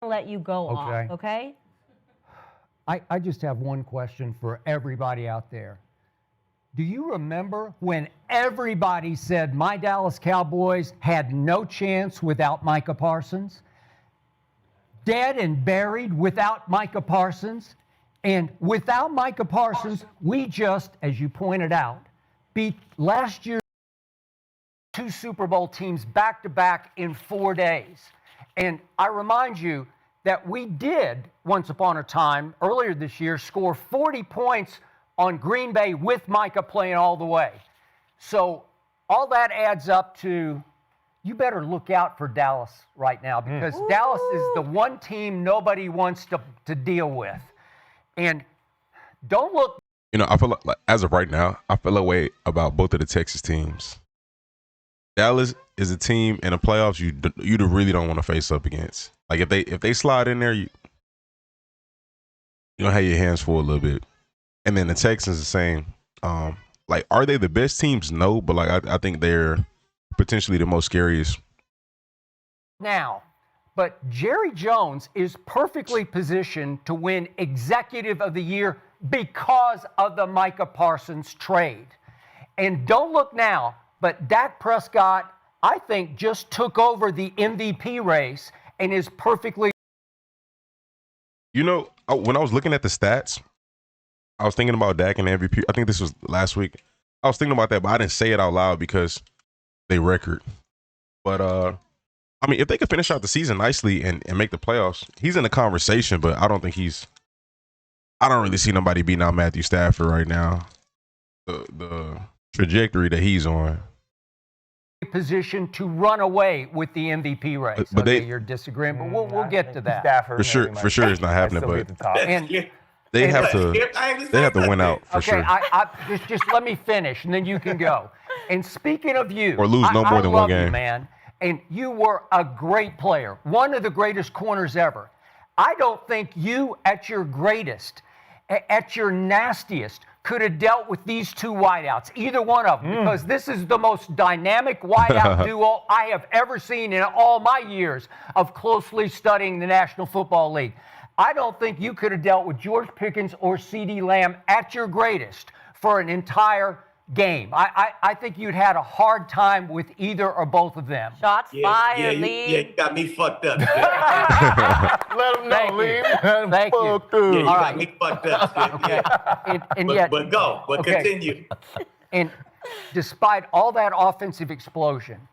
let you go off, okay? I just have one question for everybody out there. Do you remember when everybody said my Dallas Cowboys had no chance without Micah Parsons? Dead and buried without Micah Parsons? And without Micah Parsons, we just, as you pointed out, beat last year's 2 Super Bowl teams back-to-back in 4 days. And I remind you that we did, once upon a time, earlier this year, score 40 points on Green Bay with Micah playing all the way. So all that adds up to, you better look out for Dallas right now, because Dallas is the one team nobody wants to deal with. And don't look. You know, I feel like as of right now, I feel a way about both of the Texas teams. Dallas is a team in the playoffs you really don't want to face up against. Like if they slide in there, you don't have your hands full a little bit. And then the Texans the same. Like, are they the best teams? No, but like I think they're potentially the most scariest. Now, but Jerry Jones is perfectly positioned to win Executive of the Year because of the Micah Parsons trade. And don't look now, but Dak Prescott, I think, just took over the MVP race and is perfectly. You know, when I was looking at the stats, I was thinking about Dak and MVP. I think this was last week. I was thinking about that, but I didn't say it out loud because they record. But I mean, if they could finish out the season nicely and make the playoffs, he's in the conversation, but I don't really see nobody beating out Matthew Stafford right now. The trajectory that he's on. Position to run away with the MVP race. But you're disagreeing, but we'll get to that. For sure, it's not happening. But they have to win out for sure. Okay, just let me finish, and then you can go. And speaking of you, or lose no more than one game, man. And you were a great player, one of the greatest corners ever. I don't think you, at your greatest, at your nastiest, could have dealt with these 2 wideouts, either one of them, because this is the most dynamic wideout duo I have ever seen in all my years of closely studying the National Football League. I don't think you could have dealt with George Pickens or CeeDee Lamb at your greatest for an entire game. I think you'd had a hard time with either or both of them. Shots fired, Lee. Yeah, you got me fucked up. Let him know, Lee. Thank you. Yeah, you got me fucked up. Okay. But continue. And despite all that offensive explosion,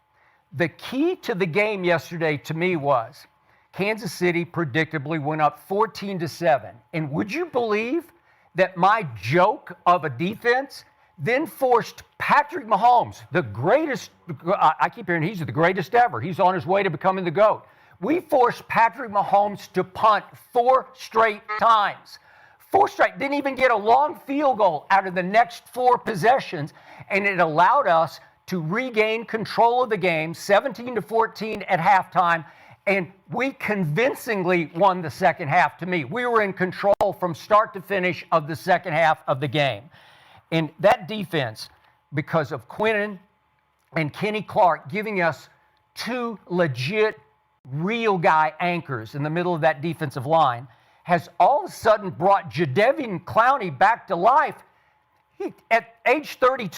the key to the game yesterday to me was Kansas City predictably went up 14-7. And would you believe that my joke of a defense then forced Patrick Mahomes, the greatest, I keep hearing he's the greatest ever. He's on his way to becoming the GOAT. We forced Patrick Mahomes to punt 4 straight times. 4 straight, didn't even get a long field goal out of the next 4 possessions, and it allowed us to regain control of the game, 17-14 at halftime, and we convincingly won the second half to me. We were in control from start to finish of the second half of the game. And that defense, because of Quinnen and Kenny Clark giving us 2 legit, real guy anchors in the middle of that defensive line, has all of a sudden brought Jadeveon Clowney back to life. At age 32.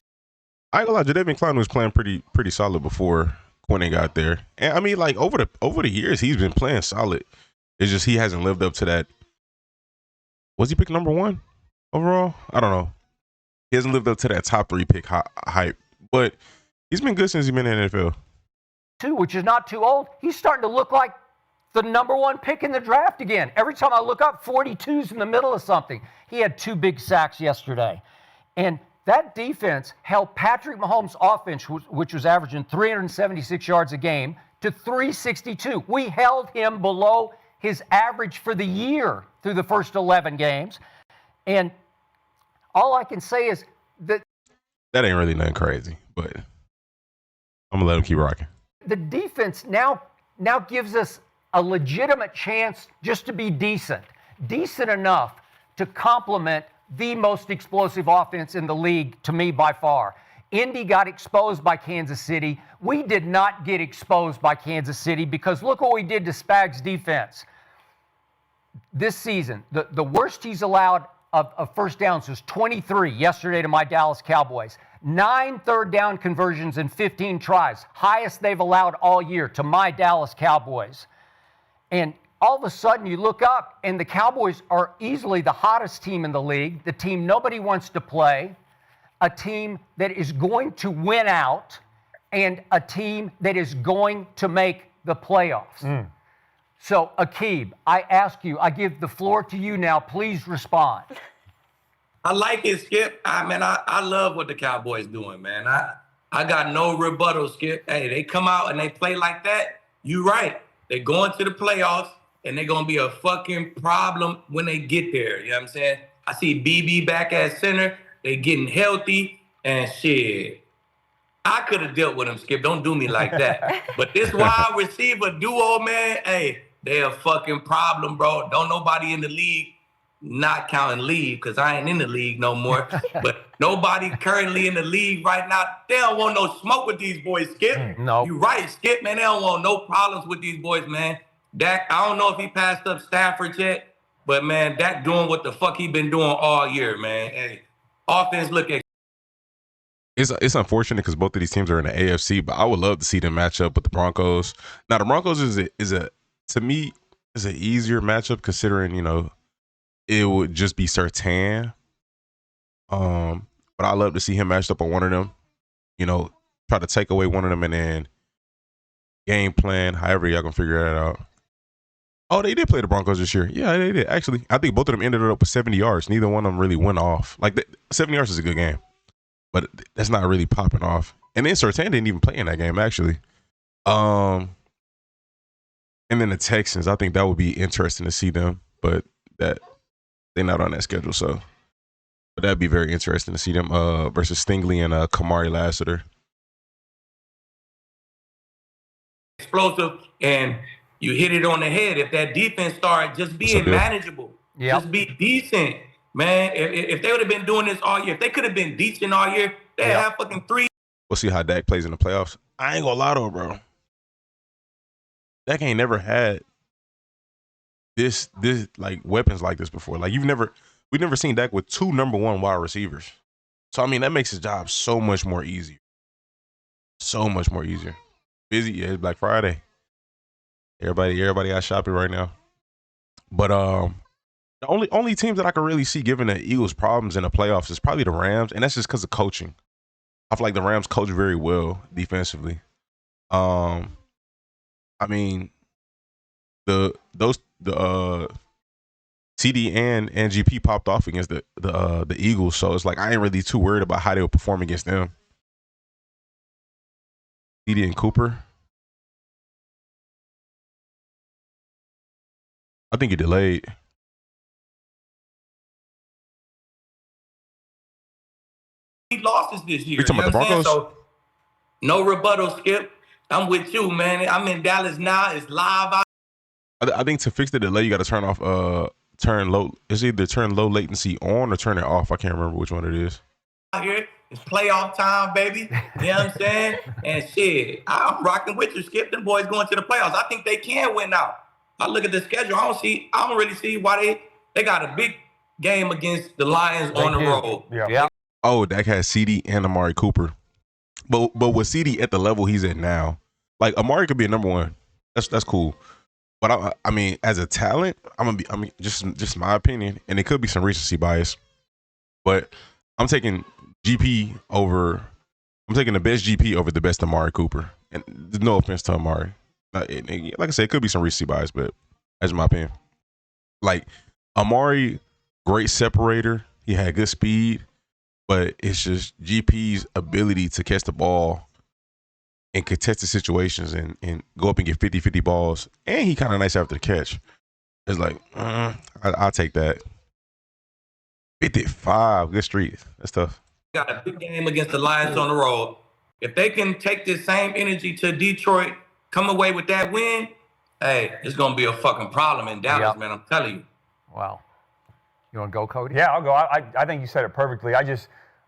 I ain't gonna lie, Jadeveon Clowney was playing pretty solid before Quinnen got there. And I mean, like over the years, he's been playing solid. It's just he hasn't lived up to that. Was he picked number 1 overall? I don't know. He hasn't lived up to that top 3 pick hype, but he's been good since he's been in the NFL. Which is not too old. He's starting to look like the number 1 pick in the draft again. Every time I look up, 42's in the middle of something. He had 2 big sacks yesterday. And that defense held Patrick Mahomes' offense, which was averaging 376 yards a game, to 362. We held him below his average for the year through the first 11 games. And all I can say is that ain't really nothing crazy, but I'm gonna let him keep rocking. The defense now gives us a legitimate chance just to be decent enough to complement the most explosive offense in the league, to me, by far. Indy got exposed by Kansas City. We did not get exposed by Kansas City because look what we did to Spags' defense. this season, the worst he's allowed of first downs was 23 yesterday to my Dallas Cowboys. 9 third down conversions in 15 tries. Highest they've allowed all year to my Dallas Cowboys. And all of a sudden you look up and the Cowboys are easily the hottest team in the league, the team nobody wants to play, a team that is going to win out, and a team that is going to make the playoffs. So, Aqib, I ask you, I give the floor to you now. Please respond. I like it, Skip. I love what the Cowboys doing, man. I got no rebuttal, Skip. Hey, they come out and they play like that. You right. They're going to the playoffs, and they're going to be a fucking problem when they get there. You know what I'm saying? I see BB back at center. They getting healthy, and shit. I could have dealt with them, Skip. Don't do me like that. But this wide receiver duo, man, hey, they a fucking problem, bro. Don't nobody in the league, not counting league, because I ain't in the league no more, but nobody currently in the league right now, they don't want no smoke with these boys, Skip. No. You right, Skip, man. They don't want no problems with these boys, man. Dak, I don't know if he passed up Stafford yet, but, man, Dak doing what the fuck he been doing all year, man. Hey, offense look at. It's unfortunate because both of these teams are in the AFC, but I would love to see them match up with the Broncos. Now, the Broncos to me, is an easier matchup considering, it would just be Surtain. But I love to see him matched up on one of them. Try to take away one of them and then game plan, however y'all gonna figure that out. Oh, they did play the Broncos this year. Yeah, they did. Actually, I think both of them ended up with 70 yards. Neither one of them really went off. 70 yards is a good game, but that's not really popping off. And then Surtain didn't even play in that game, actually. And then the Texans, I think that would be interesting to see them, but that they're not on that schedule, so. But that'd be very interesting to see them versus Stingley and Kamari Lassiter. Explosive, and you hit it on the head. If that defense started just being manageable, just be decent, man. If they would have been doing this all year, if they could have been decent all year, they'd have fucking 3. We'll see how Dak plays in the playoffs. I ain't gonna lie though, bro. Dak ain't never had this like weapons like this before. Like we've never seen Dak with 2 number 1 wide receivers. So I mean that makes his job so much more easier. So much more easier. Busy, yeah, it's Black Friday. Everybody out shopping right now. But the only teams that I can really see giving the Eagles problems in the playoffs is probably the Rams, and that's just because of coaching. I feel like the Rams coach very well defensively. I mean, the CD and GP popped off against the Eagles, so it's like I ain't really too worried about how they'll perform against them. CD and Cooper. I think he delayed. He losses this year. You talking about the Broncos? So no rebuttal, Skip. I'm with you, man. I'm in Dallas now. It's live out. I think to fix the delay, you got to turn low. It's either turn low latency on or turn it off. I can't remember which one it is. Here, it's playoff time, baby. You know what I'm saying? And shit, I'm rocking with you, Skip. Them boys going to the playoffs. I think they can win out. I look at the schedule. I don't really see why they got a big game against the Lions on the road. Yeah. Oh, Dak has CD and Amari Cooper. But with CD at the level he's at now, like Amari could be a number 1. That's cool. But I mean, as a talent, just my opinion, and it could be some recency bias, but I'm taking the best GP over the best Amari Cooper. And no offense to Amari. Like I said, it could be some recency bias, but that's my opinion. Like Amari, great separator. He had good speed, but it's just GP's ability to catch the ball in contested situations and go up and get 50-50 balls. And he kind of nice after the catch. It's like, I'll take that. 55, good street. That's tough. Got a big game against the Lions on the road. If they can take this same energy to Detroit, come away with that win, hey, it's going to be a fucking problem in Dallas, man. I'm telling you. Wow. You want to go, Cody? Yeah, I'll go. I think you said it perfectly.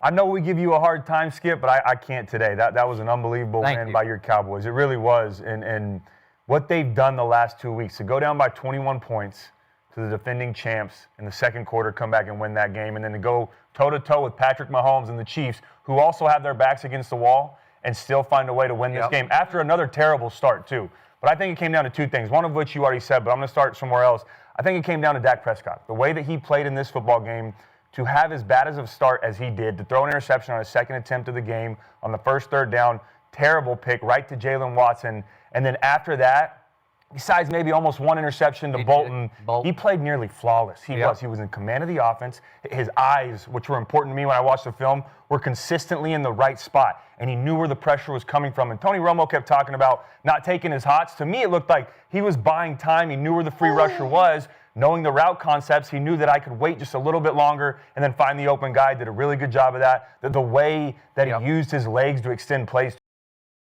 I know we give you a hard time, Skip, but I can't today. That was an unbelievable win by your Cowboys. It really was. And what they've done the last 2 weeks, to go down by 21 points, to the defending champs in the second quarter, come back and win that game, and then to go toe-to-toe with Patrick Mahomes and the Chiefs, who also have their backs against the wall, and still find a way to win this game after another terrible start, too. But I think it came down to two things, one of which you already said, but I'm going to start somewhere else. I think it came down to Dak Prescott. The way that he played in this football game, to have as bad as a start as he did, to throw an interception on his second attempt of the game on the first third down, terrible pick right to Jalen Watson, and then after that, besides maybe almost one interception to Bolton, he played nearly flawless. He was in command of the offense. His eyes, which were important to me when I watched the film, were consistently in the right spot, and he knew where the pressure was coming from. And Tony Romo kept talking about not taking his hots. To me, it looked like he was buying time. He knew where the free rusher was, knowing the route concepts. He knew that I could wait just a little bit longer and then find the open guy. Did a really good job of that. The way that he used his legs to extend plays. It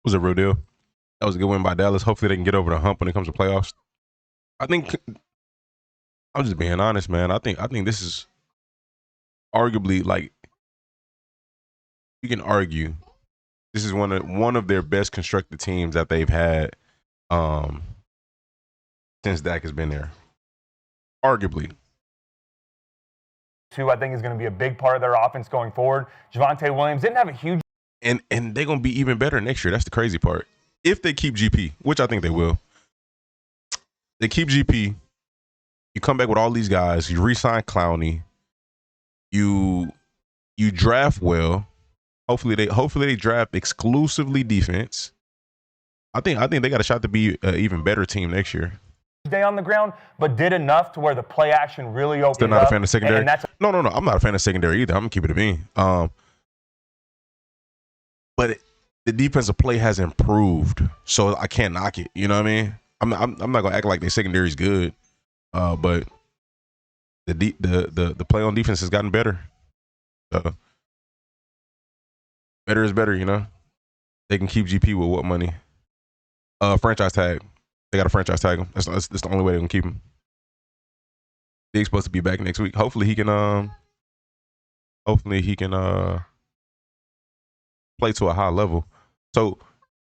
was a real deal. That was a good win by Dallas. Hopefully they can get over the hump when it comes to playoffs. I think I'm just being honest, man. I think this is arguably, like, you can argue this is one of their best constructed teams that they've had since Dak has been there. Arguably. Who I think is going to be a big part of their offense going forward. Javonte Williams didn't have a huge and they're going to be even better next year. That's the crazy part. If they keep GP, which I think they will, they keep GP, you come back with all these guys, you re-sign Clowney, you draft well. Hopefully they draft exclusively defense. I think they got a shot to be an even better team next year. Day on the ground, but did enough to where the play action really opened up. Still not a fan of secondary? And that's No. I'm not a fan of secondary either. I'm going to keep it a bean. But the defensive play has improved, so I can't knock it. You know what I mean? I'm not going to act like their secondary is good, but the play on defense has gotten better. Better is better, you know? They can keep GP with what money? Franchise tag. They got to franchise tag him. That's the only way they can keep him. He's supposed to be back next week. Hopefully he can play to a high level. So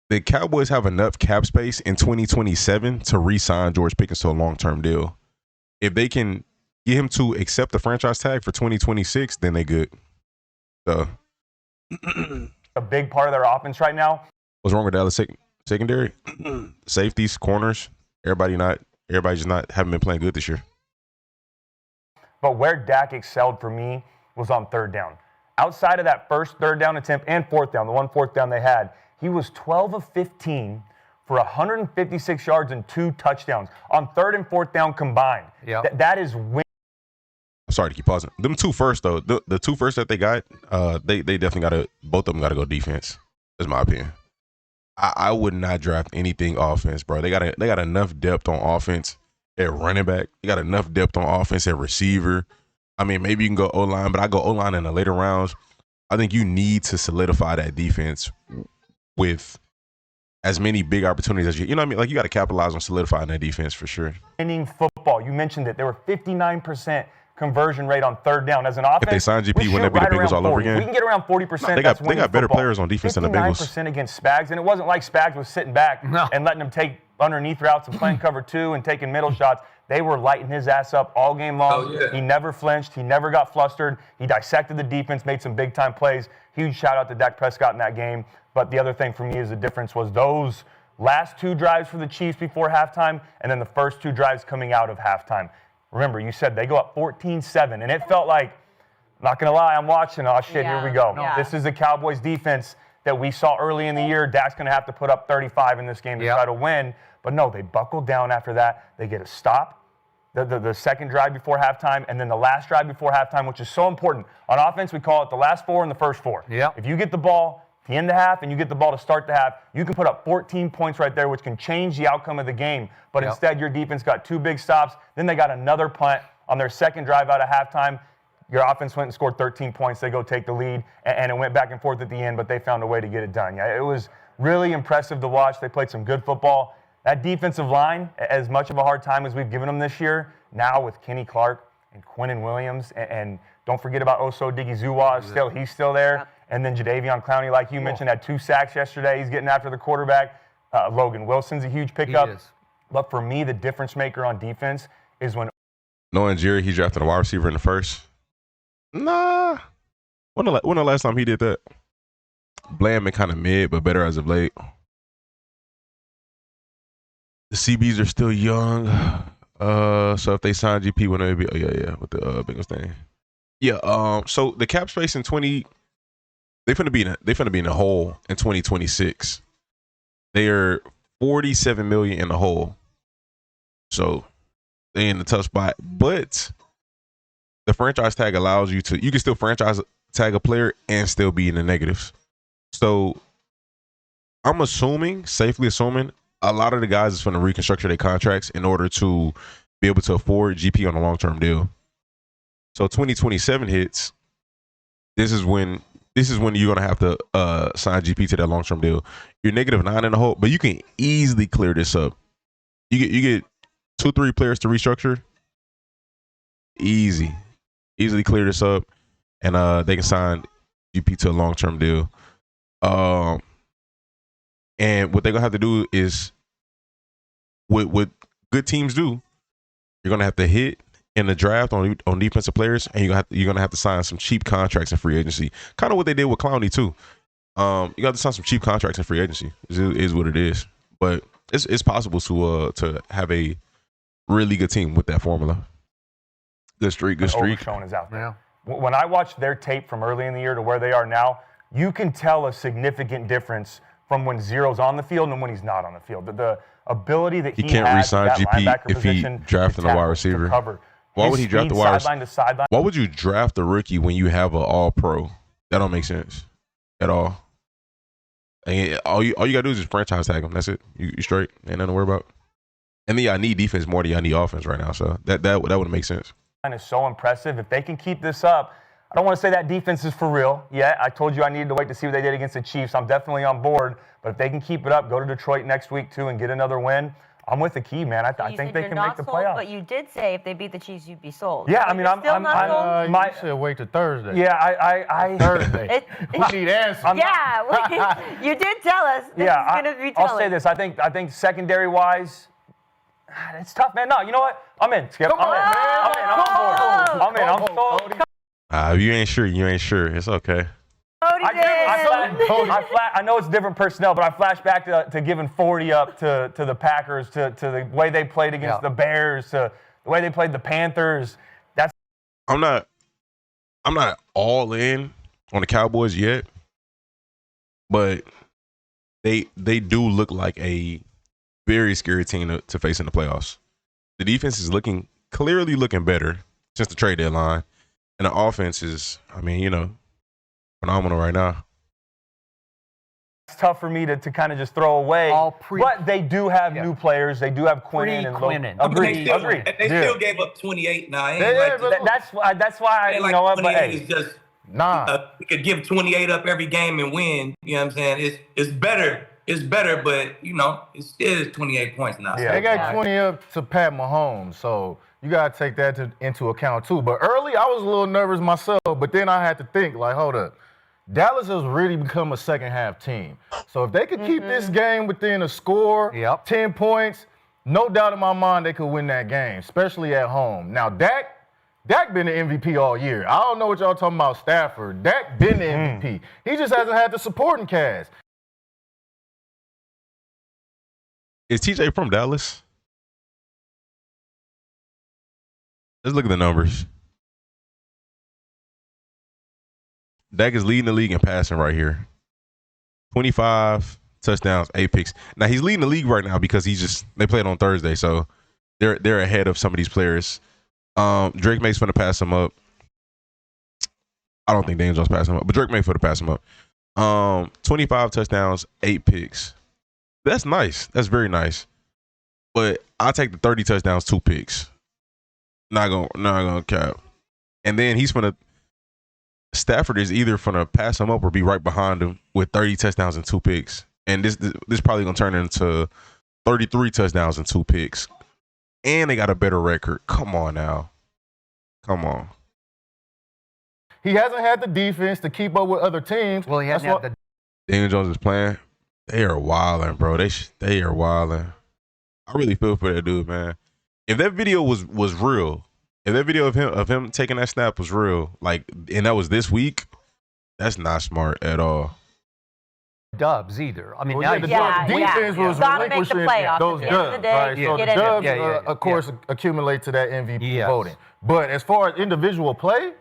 the Cowboys have enough cap space in 2027 to re-sign George Pickens to a long-term deal. If they can get him to accept the franchise tag for 2026, then they good. So a big part of their offense right now. What's wrong with Dallas secondary? Safeties, corners, everybody just haven't been playing good this year. But where Dak excelled for me was on third down. Outside of that first third down attempt and fourth down, the one fourth down they had, he was 12 of 15 for 156 yards and 2 touchdowns on third and fourth down combined. That is win. Sorry to keep pausing. Them two first, though, the two first that they got, they definitely both of them got to go defense. That's my opinion. I would not draft anything offense, bro. They got enough depth on offense at running back. They got enough depth on offense at receiver. I mean, maybe you can go O-line, but I go O-line in the later rounds. I think you need to solidify that defense with as many big opportunities as you know what I mean? Like, you got to capitalize on solidifying that defense for sure. Winning football. You mentioned it. There were 59% conversion rate on third down. As an offense, if they sign GP, wouldn't that be the Bengals all over again? We can get around 40%. They got better players on defense than the Bengals. 59% against Spags, and it wasn't like Spags was sitting back and letting them take underneath routes and playing cover 2 and taking middle shots. They were lighting his ass up all game long. He never flinched. He never got flustered. He dissected the defense, made some big-time plays. Huge shout-out to Dak Prescott in that game. But the other thing for me is the difference was those last 2 drives for the Chiefs before halftime and then the first 2 drives coming out of halftime. Remember, you said they go up 14-7, and it felt like, not going to lie, I'm watching, oh, shit, here we go. This is the Cowboys defense that we saw early in the year. Dak's going to have to put up 35 in this game to try to win. But no, they buckled down after that. They get a stop. The second drive before halftime, and then the last drive before halftime, which is so important. On offense, we call it the last 4 and the first 4. If you get the ball at the end of the half and you get the ball to start the half, you can put up 14 points right there, which can change the outcome of the game. But instead, your defense got 2 big stops. Then they got another punt on their second drive out of halftime. Your offense went and scored 13 points. They go take the lead, and it went back and forth at the end, but they found a way to get it done. It was really impressive to watch. They played some good football. That defensive line, as much of a hard time as we've given them this year, now with Kenny Clark and Quinnen Williams, and don't forget about Oso Digizua, he's still there. And then Jadeveon Clowney, like you mentioned, had 2 sacks yesterday. He's getting after the quarterback. Logan Wilson's a huge pickup. But for me, the difference maker on defense is when Knowing Jerry, he drafted a wide receiver in the first. Nah. When the last time he did that? Bland been kind of mid, but better as of late. The CBs are still young. So if they sign GP, when they be, with the biggest thing. Yeah. So the cap space in 20, they finna be in the hole in 2026. They are 47 million in the hole. So they in a tough spot, but the franchise tag allows you can still franchise tag a player and still be in the negatives. So I'm safely assuming, a lot of the guys is going to reconstruct their contracts in order to be able to afford GP on a long-term deal. So 2027 hits. This is when you're going to have to sign GP to that long-term deal. You're -9 in the hole, but you can easily clear this up. You get 2-3 players to restructure. Easily clear this up, and they can sign GP to a long-term deal. And what they're gonna have to do is, what good teams do, you're gonna have to hit in the draft on defensive players, and you're gonna have to sign some cheap contracts in free agency. Kind of what they did with Clowney too. You got to sign some cheap contracts in free agency. Is what it is, but it's possible to have a really good team with that formula. Good streak. Overshown is out there. Yeah. When I watch their tape from early in the year to where they are now, you can tell a significant difference from when Zero's on the field and when he's not on the field. The ability that he can't has re-sign that GP if he drafting a wide receiver. Why would he draft the wide receiver? Why would you draft a rookie when you have an all-pro? That don't make sense at all. And all you gotta do is just franchise tag him. That's it. You straight. Ain't nothing to worry about. And then I need defense more than I need offense right now. So that would make sense. Is so impressive. If they can keep this up, I don't want to say that defense is for real. Yeah, I told you I needed to wait to see what they did against the Chiefs. I'm definitely on board. But if they can keep it up, go to Detroit next week too and get another win, I'm with the key, man. I think they can make the playoffs. But you did say if they beat the Chiefs, you'd be sold. Yeah, I mean, I'm you should wait till Thursday. Yeah, I Thursday. We need answers. Yeah, you did tell us. I'll say this. I think secondary wise, it's tough, man. No, you know what? I'm in, Skip. I'm in. I'm sold. If you ain't sure, you ain't sure. It's okay. I know it's different personnel, but I flash back to giving 40 up to the Packers, to the way they played against the Bears, to the way they played the Panthers. I'm not all in on the Cowboys yet, but they do look like a very scary team to face in the playoffs. The defense is clearly looking better since the trade deadline, and the offense is, phenomenal right now. It's tough for me to kind of just throw away. But they do have new players. They do have Quinnen and Quinnen. Agreed. They still gave up 28 now. That's why you know what? But hey, just you could give 28 up every game and win. You know what I'm saying? It's better. It's better, but it still is 28 points now. Yeah, they got 20 up to Pat Mahomes, so you gotta take that into account too. But early, I was a little nervous myself, but then I had to think, like, hold up, Dallas has really become a second half team. So if they could keep this game within a score, 10 points, no doubt in my mind they could win that game, especially at home. Now Dak been the MVP all year. I don't know what y'all talking about Stafford. Dak been the MVP. He just hasn't had the supporting cast. Is TJ from Dallas? Let's look at the numbers. Dak is leading the league in passing right here. 25 touchdowns, 8 picks. Now he's leading the league right now because they played on Thursday, so they're ahead of some of these players. Drake May's finna pass him up. I don't think Daniel Jones passed him up, but Drake May finna pass him up. 25 touchdowns, 8 picks. That's nice. That's very nice. But I'll take the 30 touchdowns, 2 picks. Not gonna cap. And then Stafford is either gonna pass him up or be right behind him with 30 touchdowns and 2 picks. And this probably gonna turn into 33 touchdowns and 2 picks. And they got a better record. Come on now. Come on. He hasn't had the defense to keep up with other teams. Well, he hasn't had the Daniel Jones is playing. They are wilding, bro. They are wilding. I really feel for that dude, man. If that video was real, If that video of him taking that snap was real, like, and that was this week, that's not smart at all. Dubs either. I mean, Well, now yeah, the defense was Gotta make the relinquishing playoffs those at the end of the dubs, day, right? So the get in dubs, there. of course, accumulate to that MVP Yes. voting. But as far as individual play,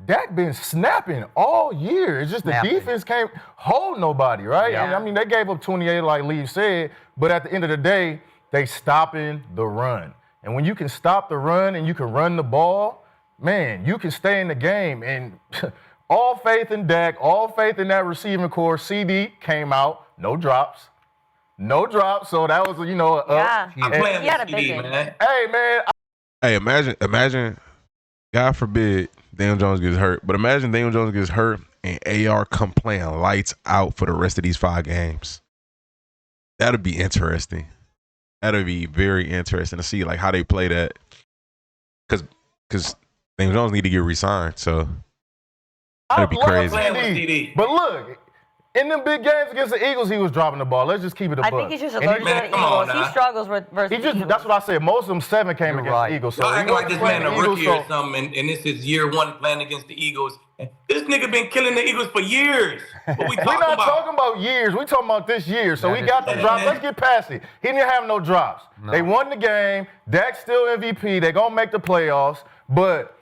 Dak been snapping all year. It's just the defense can't hold nobody, right? Yeah. I mean, they gave up 28, like Lee said, but at the end of the day, they stopping the run. And when you can stop the run and you can run the ball, man, you can stay in the game. And all faith in Dak, all faith in that receiving core. CD came out, no drops. No drops, so that was, you know, Yeah. I'm playing He had with a big CD, game. man. Hey, man. Hey, imagine, God forbid, Daniel Jones gets hurt, but imagine Daniel Jones gets hurt and AR come playing lights out for the rest of these 5 games. That'd be interesting. That'd be very interesting to see, like, how they play that. Because Daniel Jones need to get re-signed, so that'd be I love crazy. CD. But look, in them big games against the Eagles, he was dropping the ball. Let's just keep it a buck. I think he's just And allergic to Man, the come on Eagles. He now. struggles with versus He the just, Eagles. that's what I said. Most of them 7 came You're against right. the Eagles. So Y'all he act like wasn't this playing man a the Eagles, rookie or something, and this is year 1 playing against the Eagles. This nigga been killing the Eagles for years. What we We're talking not about? talking about years. We're talking about this year. So That he is got the true. drops. Let's get past it. He didn't have no drops. No. They won the game. Dak's still MVP. They're going to make the playoffs. But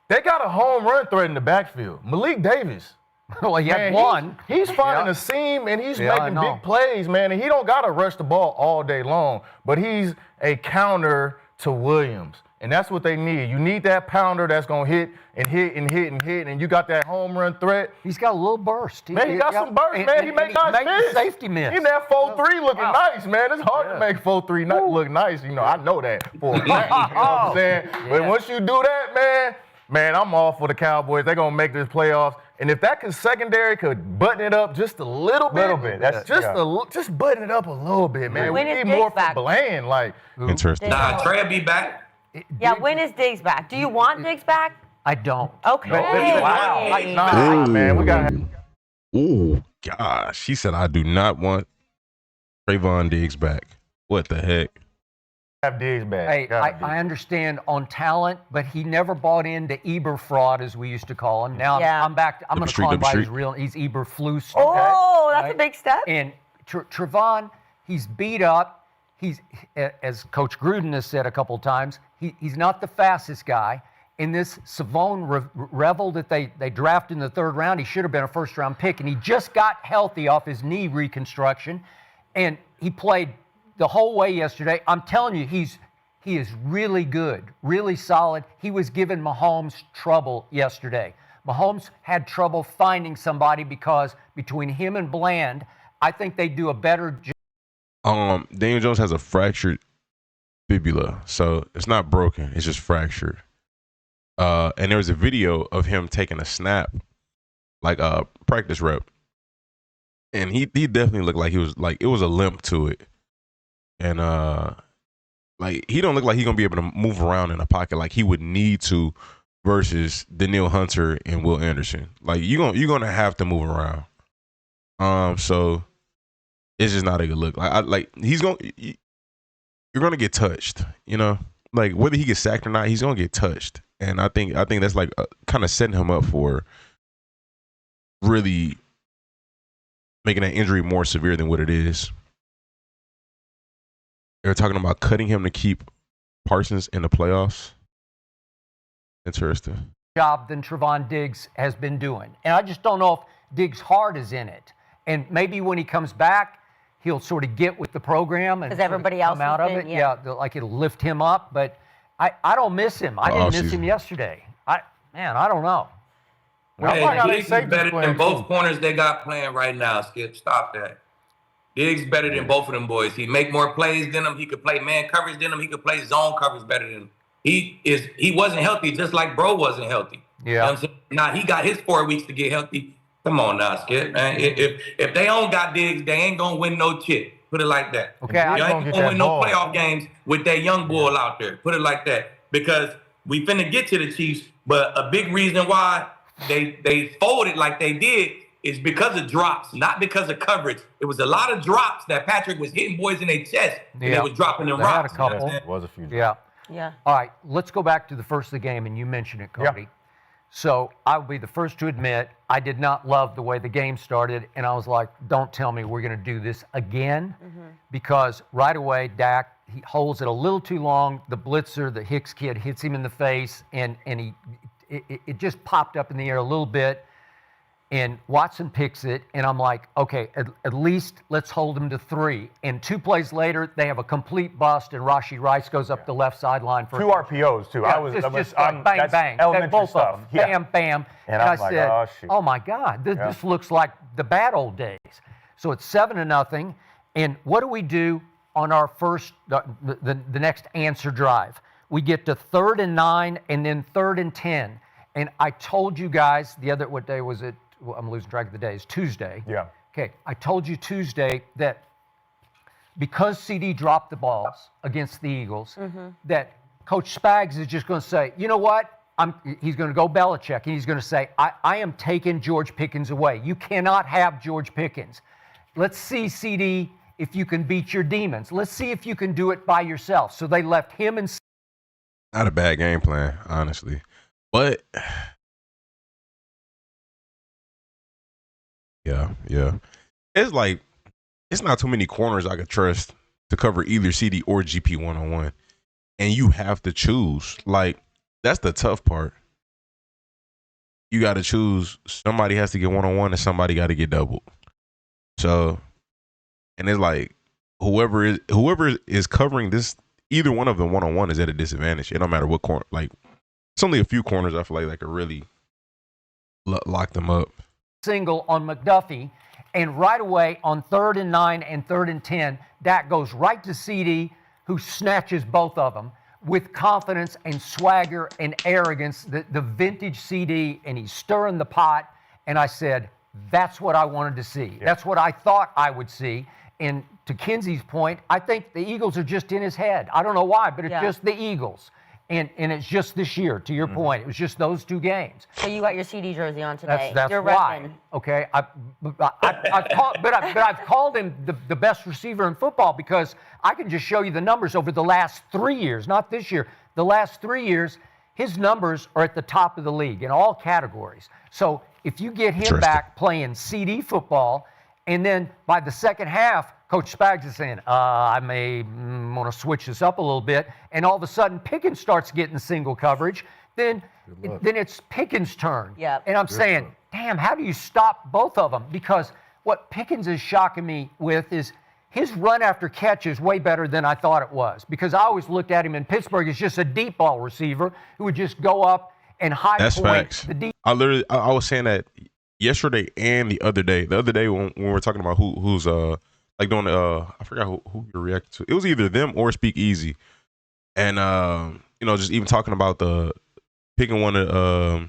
they got a home run threat in the backfield. Malik Davis. well, he had Man, one. He's finding Yeah. a seam and he's Yeah, I making know. big plays, man. And he don't gotta rush the ball all day long, but he's a counter to Williams. And that's what they need. You need that pounder that's gonna hit and hit and hit and hit, and you got that home run threat. He's got a little burst. Man, he got some burst, man. He made nice made the miss. safety miss. He that 4-3 looking Wow. nice, man. It's hard to make 4-3 look nice. You know, I know that for a fact. You know what I'm saying? But once you do that, man, I'm all for the Cowboys. They're gonna make this playoffs. And if that secondary could button it up just a little bit, That's just button it up a little bit, man. When We is need Diggs more back? from Bland. Like, Interesting. Nah, Trey will be back. Yeah, when is Diggs back? Do you want Diggs back? I don't. Okay. Wow. nah, man, we got. Ooh, gosh. He said, I do not want Trayvon Diggs back. What the heck? Have Diggs back. Hey, Gotta I understand on talent, but he never bought into Eber fraud, as we used to call him. Now Yeah. I'm back. I'm Double going to street, call him double by his street. real. He's Eber Flus. Oh, that's Right? a big step. And Trevon, he's beat up. He's, as Coach Gruden has said a couple times, he's not the fastest guy. In this Savone Revel that they drafted in the 3rd round, he should have been a first-round pick, and he just got healthy off his knee reconstruction, and he played the whole way yesterday. I'm telling you, he is really good, really solid. He was giving Mahomes trouble yesterday. Mahomes had trouble finding somebody because between him and Bland, I think they do a better job. Daniel Jones has a fractured fibula, so it's not broken, it's just fractured. And there was a video of him taking a snap, like a practice rep, and he definitely looked like he was like it was a limp to it, and like he don't look like he's gonna be able to move around in a pocket like he would need to versus Daniil Hunter and Will Anderson. Like you're gonna have to move around. So it's just not a good look. Like you're gonna get touched, you know. Like whether he gets sacked or not, he's gonna get touched, and I think that's like kind of setting him up for really making that injury more severe than what it is. They're talking about cutting him to keep Parsons in the playoffs. Interesting. Job than Trevon Diggs has been doing. And I just don't know if Diggs' heart is in it. And maybe when he comes back, he'll sort of get with the program and 'Cause sort of everybody else come out has of been, it. yeah. Like it'll lift him up. But I don't miss him. I didn't miss him Off-season. yesterday. I don't know. Hey, I gotta Diggs say is better this than playing both too. corners they got playing right now, Skip. Stop that. Diggs better than both of them boys. He make more plays than them. He could play man coverage than them. He could play zone coverage better than them. He wasn't healthy just like Bro wasn't healthy. Yeah. You know what I'm saying? Now he got his 4 weeks to get healthy. Come on now, Skip. Man. If they don't got Diggs, they ain't gonna win no chip. Put it like that. Okay, You I- gonna ain't get gonna that win no ball. playoff games with that young bull out there. Put it like that. Because we finna get to the Chiefs, but a big reason why they folded like they did is because of drops, not because of coverage. It was a lot of drops that Patrick was hitting boys in their chest and they Yeah. was dropping them They had a rocks. You know what I'm couple. saying? Was a few. Yeah. Yeah. All right, let's go back to the first of the game, and you mentioned it, Cody. Yeah. So I will be the first to admit I did not love the way the game started, and I was like, don't tell me we're going to do this again, because right away, Dak, he holds it a little too long. The blitzer, the Hicks kid, hits him in the face, and it just popped up in the air a little bit. And Watson picks it, and I'm like, okay, at least let's hold him to 3. And 2 plays later, they have a complete bust, and Rashee Rice goes up the left sideline for 2 RPOs too. Yeah, I was just like bang, that's bang. elementary Both stuff. of them. Yeah. Bam, bam. And I I'm like, said, oh, shoot. oh my God, this looks like the bad old days. So it's 7-0. And what do we do on our first, the next answer drive? We get to 3rd and 9 and then 3rd and 10. And I told you guys what day was it? Well, I'm losing track of the days. Tuesday. Yeah. Okay, I told you Tuesday that because CD dropped the balls against the Eagles, that Coach Spags is just going to say, you know what? He's going to go Belichick, and he's going to say, I am taking George Pickens away. You cannot have George Pickens. Let's see, CD, if you can beat your demons. Let's see if you can do it by yourself. So they left him and Not a bad game plan, honestly. But yeah. It's like it's not too many corners I could trust to cover either CD or GP one-on-one. And you have to choose. Like, that's the tough part. You got to choose. Somebody has to get one-on-one and somebody got to get doubled. So, and it's like whoever is covering this, either one of them one-on-one is at a disadvantage. It don't matter what corner. Like, it's only a few corners I feel like that could really lock them up. single on McDuffie, and right away on 3rd and 9 and 3rd and 10, Dak goes right to CD, who snatches both of them with confidence and swagger and arrogance, the vintage CD, and he's stirring the pot. And I said, that's what I wanted to see. Yeah. That's what I thought I would see. And to Kenzie's point, I think the Eagles are just in his head. I don't know why, but it's just the Eagles. And it's just this year, to your point. It was just those 2 games. So you got your CD jersey on today. That's You're why. repping. Okay, I've called him the best receiver in football because I can just show you the numbers over the last 3 years, not this year. The last 3 years, his numbers are at the top of the league in all categories. So if you get him back playing CD football, and then by the second half, Coach Spags is saying, I may want to switch this up a little bit, and all of a sudden Pickens starts getting single coverage, then it's Pickens' turn. Yep. And I'm saying, damn, how do you stop both of them? Because what Pickens is shocking me with is his run after catch is way better than I thought it was, because I always looked at him in Pittsburgh as just a deep ball receiver who would just go up and high That's point facts. the deep. I was saying that yesterday and the other day. The other day when we were talking about who's like doing I forgot who you reacted to. It was either them or Speakeasy, and just even talking about the picking one of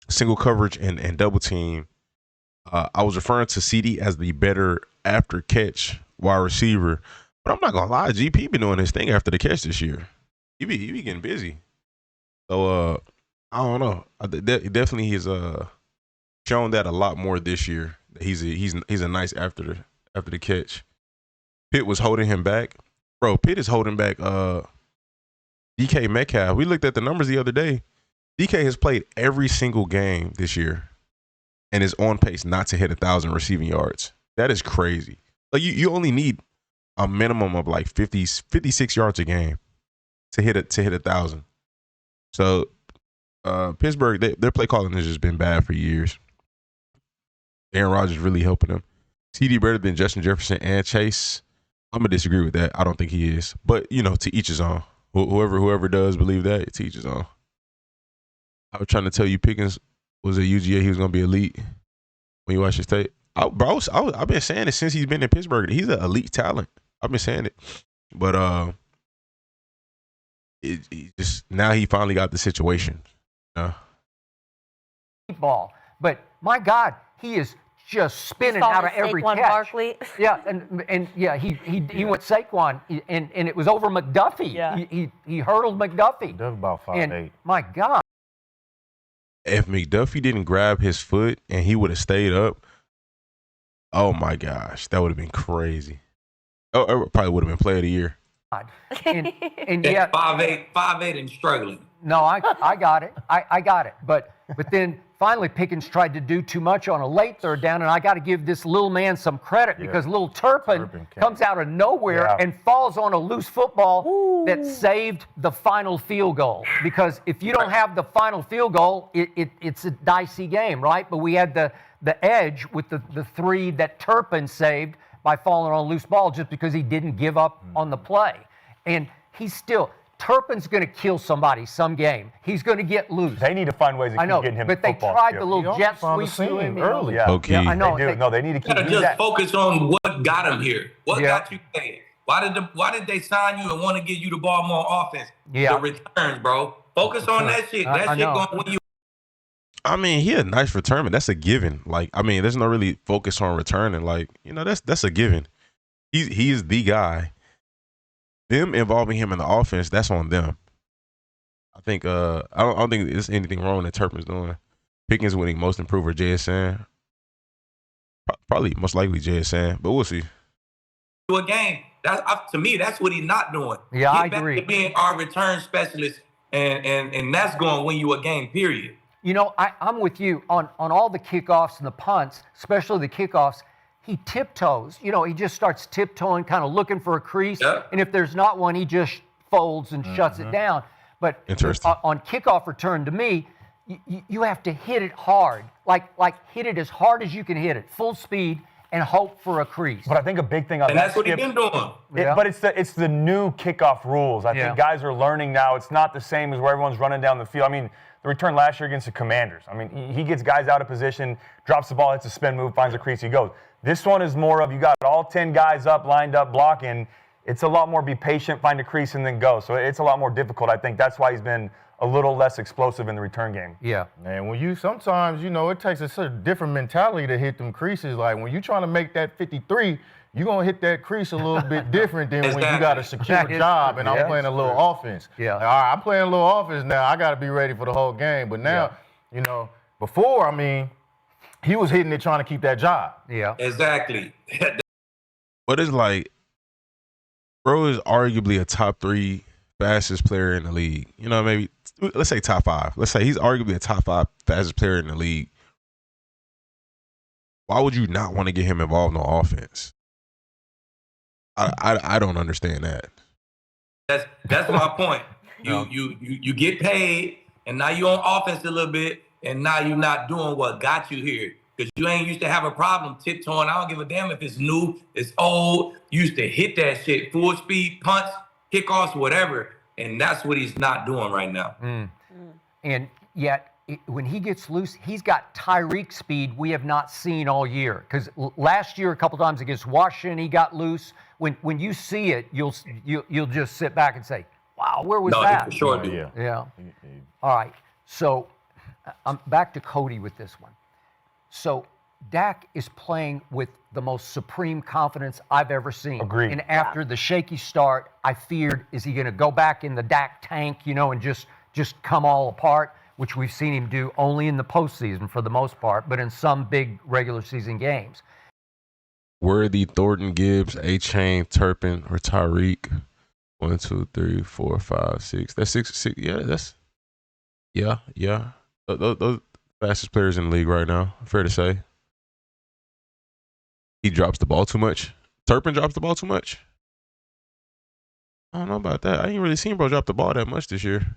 single coverage and double team. I was referring to CD as the better after catch wide receiver, but I'm not gonna lie, GP been doing his thing after the catch this year. He be getting busy. So I don't know. Definitely he's shown that a lot more this year. He's a nice after the catch. Pitt was holding him back. Bro, Pitt is holding back DK Metcalf. We looked at the numbers the other day. DK has played every single game this year and is on pace not to hit 1,000 receiving yards. That is crazy. Like you only need a minimum of like 56 yards a game to hit 1,000. So Pittsburgh, their play calling has just been bad for years. Aaron Rodgers really helping them. CD better than Justin Jefferson and Chase. I'm gonna disagree with that. I don't think he is. But to each his own. Whoever does believe that, to each his own. I was trying to tell you Pickens was at UGA. He was gonna be elite when you watch his tape. I've been saying it since he's been in Pittsburgh. He's an elite talent. I've been saying it, but he just now he finally got the situation. Ball, but my God, he is just spinning out of every Saquon catch. Barkley. Yeah, and he went Saquon, and it was over McDuffie. Yeah. He hurdled McDuffie. That's about 5'8". And my God. If McDuffie didn't grab his foot and he would have stayed up, oh my gosh, that would have been crazy. Oh, it probably would have been player of the year. And yet 5'8", and struggling. No, I got it. I got it. But then finally Pickens tried to do too much on a late third down, and I got to give this little man some credit because little Turpin comes out of nowhere and falls on a loose football that saved the final field goal. Because if you don't have the final field goal, it's a dicey game, right? But we had the edge with the three that Turpin saved by falling on a loose ball just because he didn't give up on the play. And he's still... Turpin's going to kill somebody some game. He's going to get loose. They need to find ways to keep getting him but the they football. tried the little jet sweep to him early. Okay. Yeah, I know. They do. No, they need to keep You doing just that. focus on what got him here. What got you paid? Why did they sign you and want to give you the ball more offense? Yeah. The returns, bro. Focus on that shit. That shit going to win you. I mean, he had a nice return, but that's a given. Like, I mean, there's no really focus on returning. Like, you know, that's a given. He is the guy. Them involving him in the offense, that's on them. I think I don't think there's anything wrong that Turpin's doing. Pickens winning most improver, JSN. Probably most likely JSN, but we'll see. To a game. To me, that's what he's not doing. Yeah, I Get agree. back to being our return specialist, and that's going to win you a game, period. You know, I'm with you on all the kickoffs and the punts, especially the kickoffs. He tiptoes. You know, he just starts tiptoeing, kind of looking for a crease. Yep. And if there's not one, he just folds and shuts it down. But on kickoff return, to me, you have to hit it hard. Like hit it as hard as you can hit it, full speed, and hope for a crease. But I think a big thing on And that, that's what he's been doing. But it's the new kickoff rules. I think guys are learning now. It's not the same as where everyone's running down the field. I mean, the return last year against the Commanders. I mean, he gets guys out of position, drops the ball, hits a spin move, finds a crease, he goes. This one is more of you got all 10 guys up, lined up, blocking. It's a lot more be patient, find a crease, and then go. So it's a lot more difficult. I think that's why he's been a little less explosive in the return game. Yeah. And when sometimes, it takes a sort of different mentality to hit them creases. Like when you're trying to make that 53, you're going to hit that crease a little bit different than when you got a secure job and I'm playing a little offense. Yeah. Like, all right, I'm playing a little offense now. I got to be ready for the whole game. But now, before, I mean, he was hitting it trying to keep that job. Yeah. Exactly. But it's like, bro is arguably a top 3 fastest player in the league. You know, maybe let's say top 5. Let's say he's arguably a top 5 fastest player in the league. Why would you not want to get him involved in offense? I don't understand that. That's my point. You get paid, and now you on offense a little bit, and now you're not doing what got you here. Because you ain't used to have a problem tiptoeing. I don't give a damn if it's new, it's old. You used to hit that shit, full speed, punts, kickoffs, whatever. And that's what he's not doing right now. And yet, when he gets loose, he's got Tyreek speed we have not seen all year. Because last year, a couple times against Washington, he got loose. When you see it, you'll just sit back and say, "Wow, where was that?" No, for sure do. Yeah. All right. So I'm back to Cody with this one. So Dak is playing with the most supreme confidence I've ever seen. Agreed. And after the shaky start, I feared, is he going to go back in the Dak tank, and just come all apart, which we've seen him do only in the postseason for the most part, but in some big regular season games. Worthy, Thornton, Gibbs, A-Chain, Turpin, or Tyreek. 1, 2, 3, 4, 5, 6. That's six. Yeah. Those fastest players in the league right now. Fair to say. He drops the ball too much. Turpin drops the ball too much. I don't know about that. I ain't really seen bro drop the ball that much this year.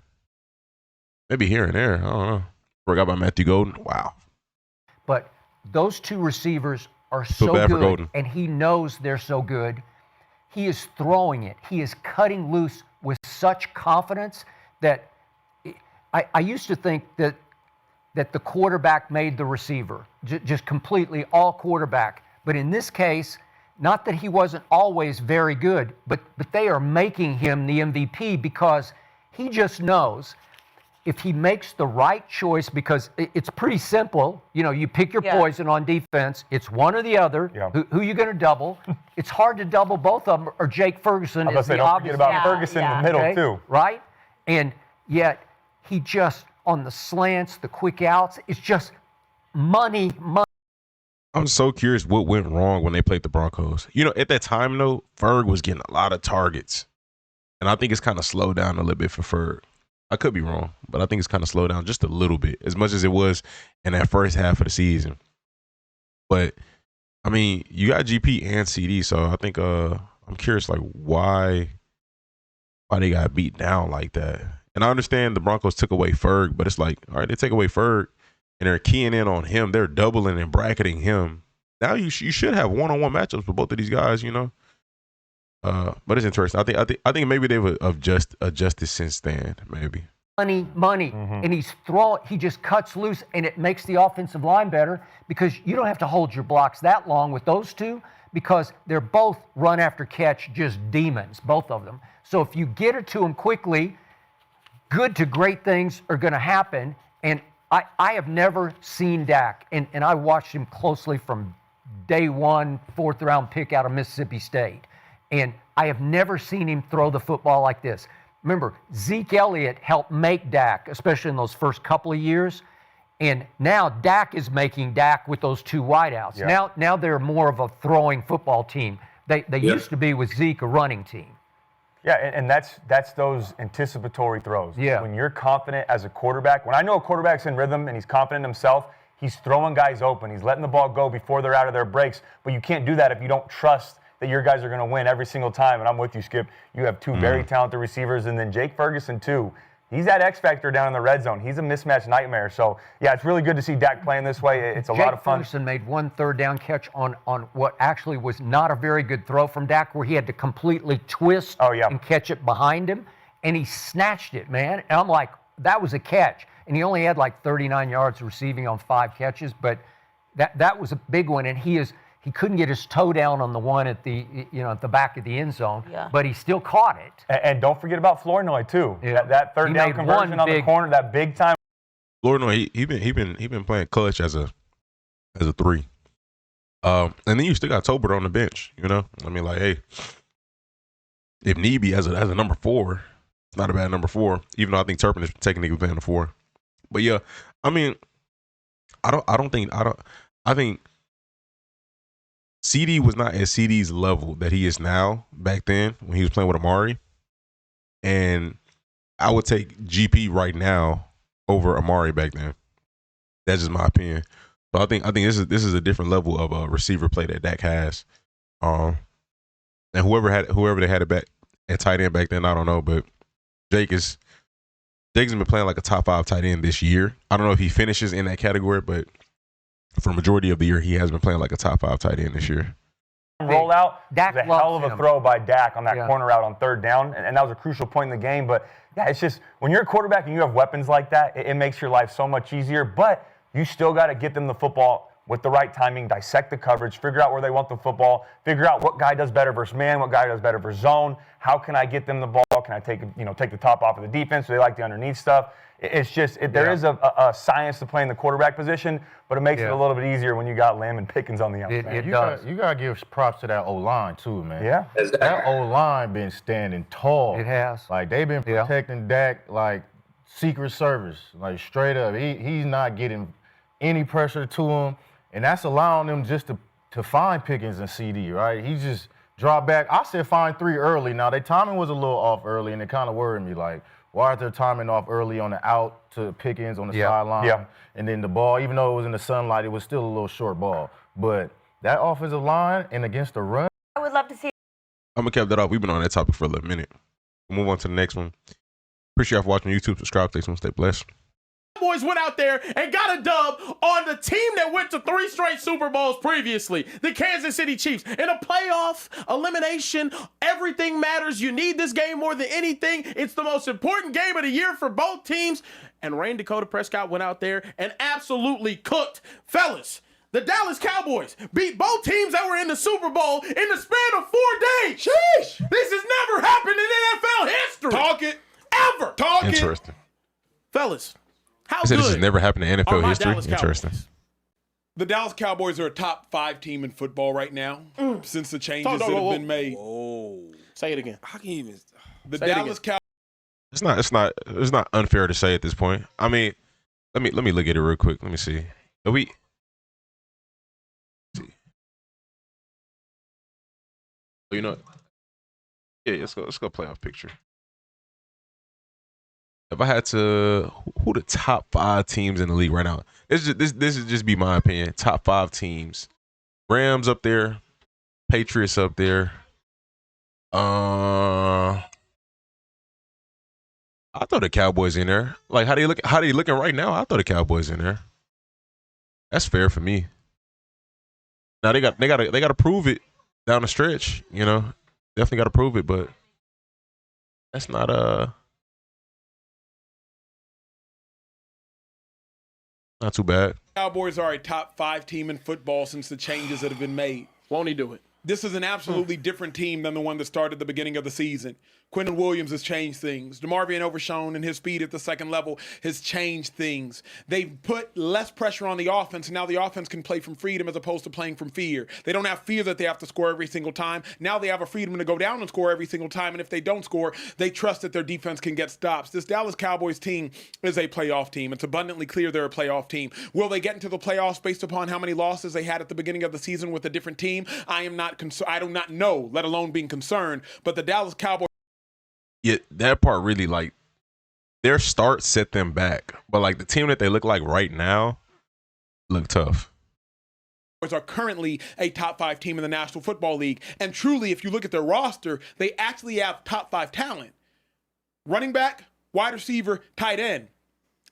Maybe here and there. I don't know. Forgot about Matthew Golden. Wow. But those two receivers are Feel so bad for good, Golden. and he knows they're so good. He is throwing it. He is cutting loose with such confidence that I used to think that the quarterback made the receiver, just completely all quarterback. But in this case, not that he wasn't always very good, but they are making him the MVP because he just knows if he makes the right choice, because it's pretty simple. You pick your poison on defense. It's one or the other. Yeah. Who you going to double? It's hard to double both of them, or Jake Ferguson is the don't obvious. forget about Ferguson in the middle, too. Right? And yet, he just, on the slants, the quick outs, it's just money. I'm so curious what went wrong when they played the Broncos. At that time, though, Ferg was getting a lot of targets. and I think it's kind of slowed down a little bit for Ferg. I could be wrong, but I think it's kind of slowed down just a little bit, as much as it was in that first half of the season. But I mean, you got GP and CD, so I think I'm curious, like why they got beat down like that. And I understand the Broncos took away Ferg, but it's like, all right, they take away Ferg and they're keying in on him. They're doubling and bracketing him. Now you should have one-on-one matchups for both of these guys, you know. But it's interesting. I think maybe they've adjusted since then, maybe. Money, Mm-hmm. and he just cuts loose, and it makes the offensive line better because you don't have to hold your blocks that long with those two because they're both run after catch, just demons, both of them. So if you get it to them quickly, good to great things are going to happen. And I have never seen Dak, and I watched him closely from day one, 4th round pick out of Mississippi State. And I have never seen him throw the football like this. Remember, Zeke Elliott helped make Dak, especially in those first couple of years. And now Dak is making Dak with those two wideouts. Yeah. Now they're more of a throwing football team. They used to be with Zeke a running team. Yeah, and that's those anticipatory throws. Yeah. When you're confident as a quarterback, when I know a quarterback's in rhythm and he's confident in himself, he's throwing guys open. He's letting the ball go before they're out of their breaks. But you can't do that if you don't trust that your guys are going to win every single time. And I'm with you, Skip. You have two very talented receivers, and then Jake Ferguson, too. He's that X factor down in the red zone. He's a mismatch nightmare. So, yeah, it's really good to see Dak playing this way. It's a lot of fun. Jake Ferguson made one 3rd down catch on what actually was not a very good throw from Dak, where he had to completely twist and catch it behind him, and he snatched it, man. And I'm like, that was a catch. And he only had like 39 yards receiving on 5 catches, but that was a big one. And he couldn't get his toe down on the one at the back of the end zone, but he still caught it. And don't forget about Flournoy, too. Yeah. That 3rd down conversion on the corner, that big time. Flournoy, he been playing clutch as a 3. And then you still got Tolbert on the bench, you know? I mean, like, hey, if need be as a number 4, it's not a bad number 4, even though I think Turpin is technically playing the 4. But yeah, I mean, I think CD was not at CD's level that he is now back then when he was playing with Amari. And I would take GP right now over Amari back then. That's just my opinion. So I think this is a different level of a receiver play that Dak has. And whoever they had it back at tight end back then, I don't know, but Jake's been playing like a top 5 tight end this year. I don't know if he finishes in that category, but for the majority of the year, he has been playing like a top 5 tight end this year. Rollout, Dak was a hell of a throw by Dak on that corner route on 3rd down, and that was a crucial point in the game. But yeah, it's just when you're a quarterback and you have weapons like that, it makes your life so much easier. But you still got to get them the football with the right timing, dissect the coverage, figure out where they want the football, figure out what guy does better versus man, what guy does better versus zone. How can I get them the ball? Can I take the top off of the defense? Do they like the underneath stuff? It's just there is a science to playing the quarterback position, but it makes it a little bit easier when you got Lamb and Pickens on the outside. It does. You gotta give props to that O-line too, man. Yeah. That O-line been standing tall. It has. Like they've been protecting Dak like Secret Service, like straight up. He's not getting any pressure to him, and that's allowing them just to find Pickens and CD, right? He just dropped back. I said find 3 early. Now their timing was a little off early, and it kind of worried me. Like, why is their timing off early on the out to Pickens on the sideline? Yeah. And then the ball, even though it was in the sunlight, it was still a little short ball. But that offensive line and against the run. I would love to see. I'm going to cap that off. We've been on that topic for a little minute. We'll move on to the next one. Appreciate y'all for watching YouTube. Subscribe. Stay tuned. Stay blessed. Cowboys went out there and got a dub on the team that went to 3 straight Super Bowls previously, the Kansas City Chiefs. In a playoff elimination, everything matters. You need this game more than anything. It's the most important game of the year for both teams. And Rain Dakota Prescott went out there and absolutely cooked. Fellas, the Dallas Cowboys beat both teams that were in the Super Bowl in the span of 4 days. Sheesh! This has never happened in NFL history. Talk it. Ever. Talk it. Interesting. Fellas, how I said good this has never happened in are NFL my history. Dallas Interesting. Cowboys? The Dallas Cowboys are a top 5 team in football right now since the changes that have been made. Whoa. Say it again. I can't even. The Say it Dallas Cowboys. It's not unfair to say at this point. I mean, let me look at it real quick. Let me see. You know, yeah, let's go playoff picture. if I had to, who the top 5 teams in the league right now? This is just be my opinion. Top 5 teams: Rams up there, Patriots up there. I throw the Cowboys in there. Like how they looking right now? I throw the Cowboys in there. That's fair for me. Now they got to prove it down the stretch. You know, definitely got to prove it, but that's not not too bad. Cowboys are a top 5 team in football since the changes that have been made. Won't he do it? This is an absolutely different team than the one that started at the beginning of the season. Quentin Williams has changed things. DeMarvion Overshown and his speed at the second level has changed things. They've put less pressure on the offense, and now the offense can play from freedom as opposed to playing from fear. They don't have fear that they have to score every single time. Now they have a freedom to go down and score every single time, and if they don't score, they trust that their defense can get stops. This Dallas Cowboys team is a playoff team. It's abundantly clear they're a playoff team. Will they get into the playoffs based upon how many losses they had at the beginning of the season with a different team? I do not know, let alone being concerned, but the Dallas Cowboys. Yeah, that part really, like, their start set them back. But, like, the team that they look like right now look tough. Are currently a top 5 team in the National Football League. And truly, if you look at their roster, they actually have top 5 talent. Running back, wide receiver, tight end.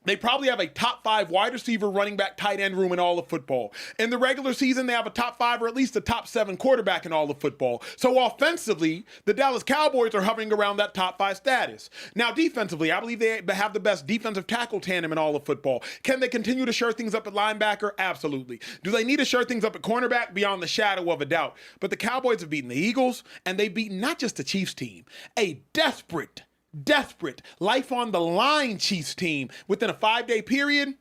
They probably have a top 5 wide receiver, running back, tight end room in all of football. In the regular season, they have a top 5 or at least a top 7 quarterback in all of football. So offensively, the Dallas Cowboys are hovering around that top 5 status. Now defensively, I believe they have the best defensive tackle tandem in all of football. Can they continue to shore things up at linebacker? Absolutely. Do they need to shore things up at cornerback? Beyond the shadow of a doubt. But the Cowboys have beaten the Eagles, and they've beaten not just the Chiefs team, a desperate, life on the line Chiefs team within a 5-day period.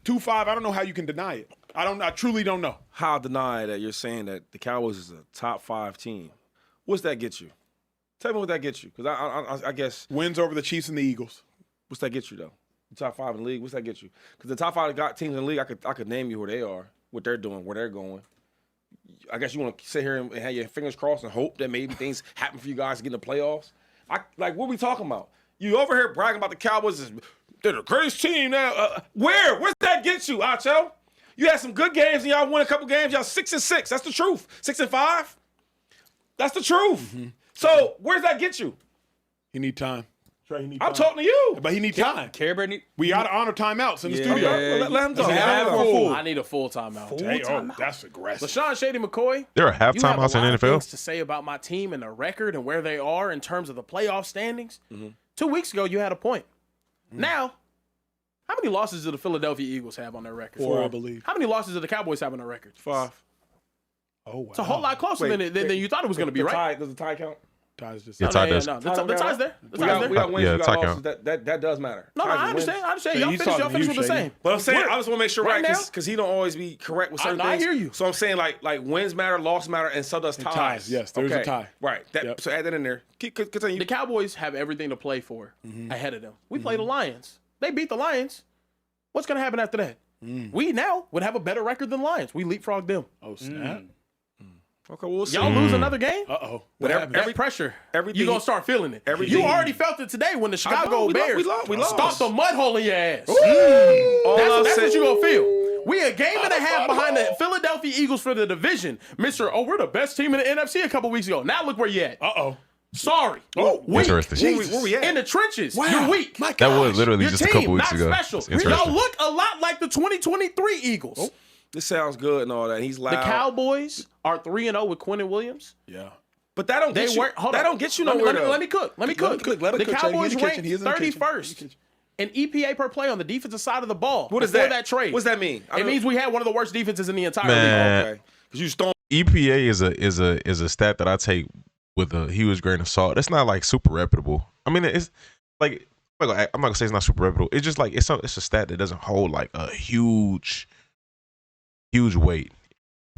2-5. I don't know how you can deny it. I truly don't know. How deny that you're saying that the Cowboys is a top 5 team? What's that get you? Tell me what that gets you, because I guess Wins over the Chiefs and the Eagles. what's that get you though? The top 5 in the league. What's that get you? Because the top 5 got teams in the league, I could name you where they are, what they're doing, where they're going. I guess you want to sit here and have your fingers crossed and hope that maybe things happen for you guys to get in the playoffs. What are we talking about? You over here bragging about the Cowboys. They're the greatest team now. Where's that get you, Acho? You had some good games and y'all won a couple games. Y'all 6-6. That's the truth. 6-5. That's the truth. Mm-hmm. So where's that get you? He need time. Trey, he need I'm time. talking to you. But he need time. Care Bear need. We got to honor timeouts in the studio. Let him talk. I need a full timeout. Oh, that's aggressive. LaShawn Shady McCoy. There are half you have timeouts a lot in of the NFL. things to say about my team and the record and where they are in terms of the playoff standings. Mm-hmm. 2 weeks ago, you had a point. Mm-hmm. Now, how many losses do the Philadelphia Eagles have on their record? 4, I believe. How many losses do the Cowboys have on their record? 5. Oh, wow. It's a whole lot closer than you thought it was going to be, right? Does the tie count? Ties just Yeah, tie does. No, the tie's there. The We tie's got there. wins, Yeah, we got tie losses. count. That does matter. No, Ties I and wins. understand. So Y'all he's finish talking with to the you, same. Shady. But I'm saying, We're- I just want to make sure right right, now- because he don't always be correct with certain I things. hear you. So I'm saying like wins matter, loss matter, and so does ties. ties, yes, there's a tie. Right. Yep. So add that in there. Continue. The Cowboys have everything to play for ahead of them. We play the Lions. They beat the Lions. What's going to happen after that? We now would have a better record than Lions. We leapfrogged them. Oh, snap. Okay, we'll see. Y'all lose another game? Uh-oh. But That pressure, everything- you're going to start feeling it. everything- You already felt it today when the Chicago we Bears lost. stomped the mud hole in your ass. All That's I'm what saying- you're going to feel. We a game and a half behind the Philadelphia Eagles for the division. We're the best team in the NFC a couple weeks ago. Now look where you at. Uh-oh. Sorry. Oh, Weak. Interesting. Where we at? In the trenches. You're weak. That was literally Your just team, a couple weeks not ago. special. It's interesting. Y'all look a lot like the 2023 Eagles. This sounds good and all that. He's loud. The Cowboys are 3-0 with Quentin Williams. Yeah. But that don't get you. That don't get you nowhere. Let me cook. Let him The cook, Shady. Cowboys He in the kitchen. ranked He is in the kitchen. 31st in EPA per play on the defensive side of the ball. What is before that? that trade? What's that mean? It means we had one of the worst defenses in the entire Man. league. Okay. Because you stone. EPA is a stat that I take with a huge grain of salt. It's not like super reputable. I mean, it's like I'm not gonna say it's not super reputable. It's just like it's a stat that doesn't hold like a huge weight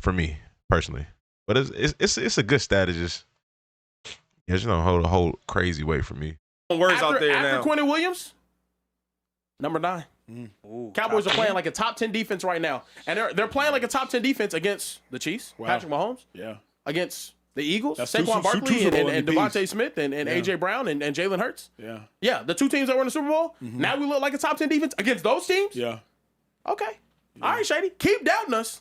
for me personally. But it's a good stat. It's just don't hold a whole crazy weight for me. Words out there After now. Quentin Williams, number 9. Cowboys are playing like a top 10 defense right now, and they're playing like a top 10 defense against the Chiefs, Patrick Mahomes, Yeah. against The Eagles, That's two Saquon Barkley Super Bowl and MVPs. Devontae Smith and A.J. Brown and Jalen Hurts. Yeah. Yeah, the 2 teams that were in the Super Bowl. Now we look like a top 10 defense against those teams. Yeah. Okay. All right, Shady. Keep doubting us.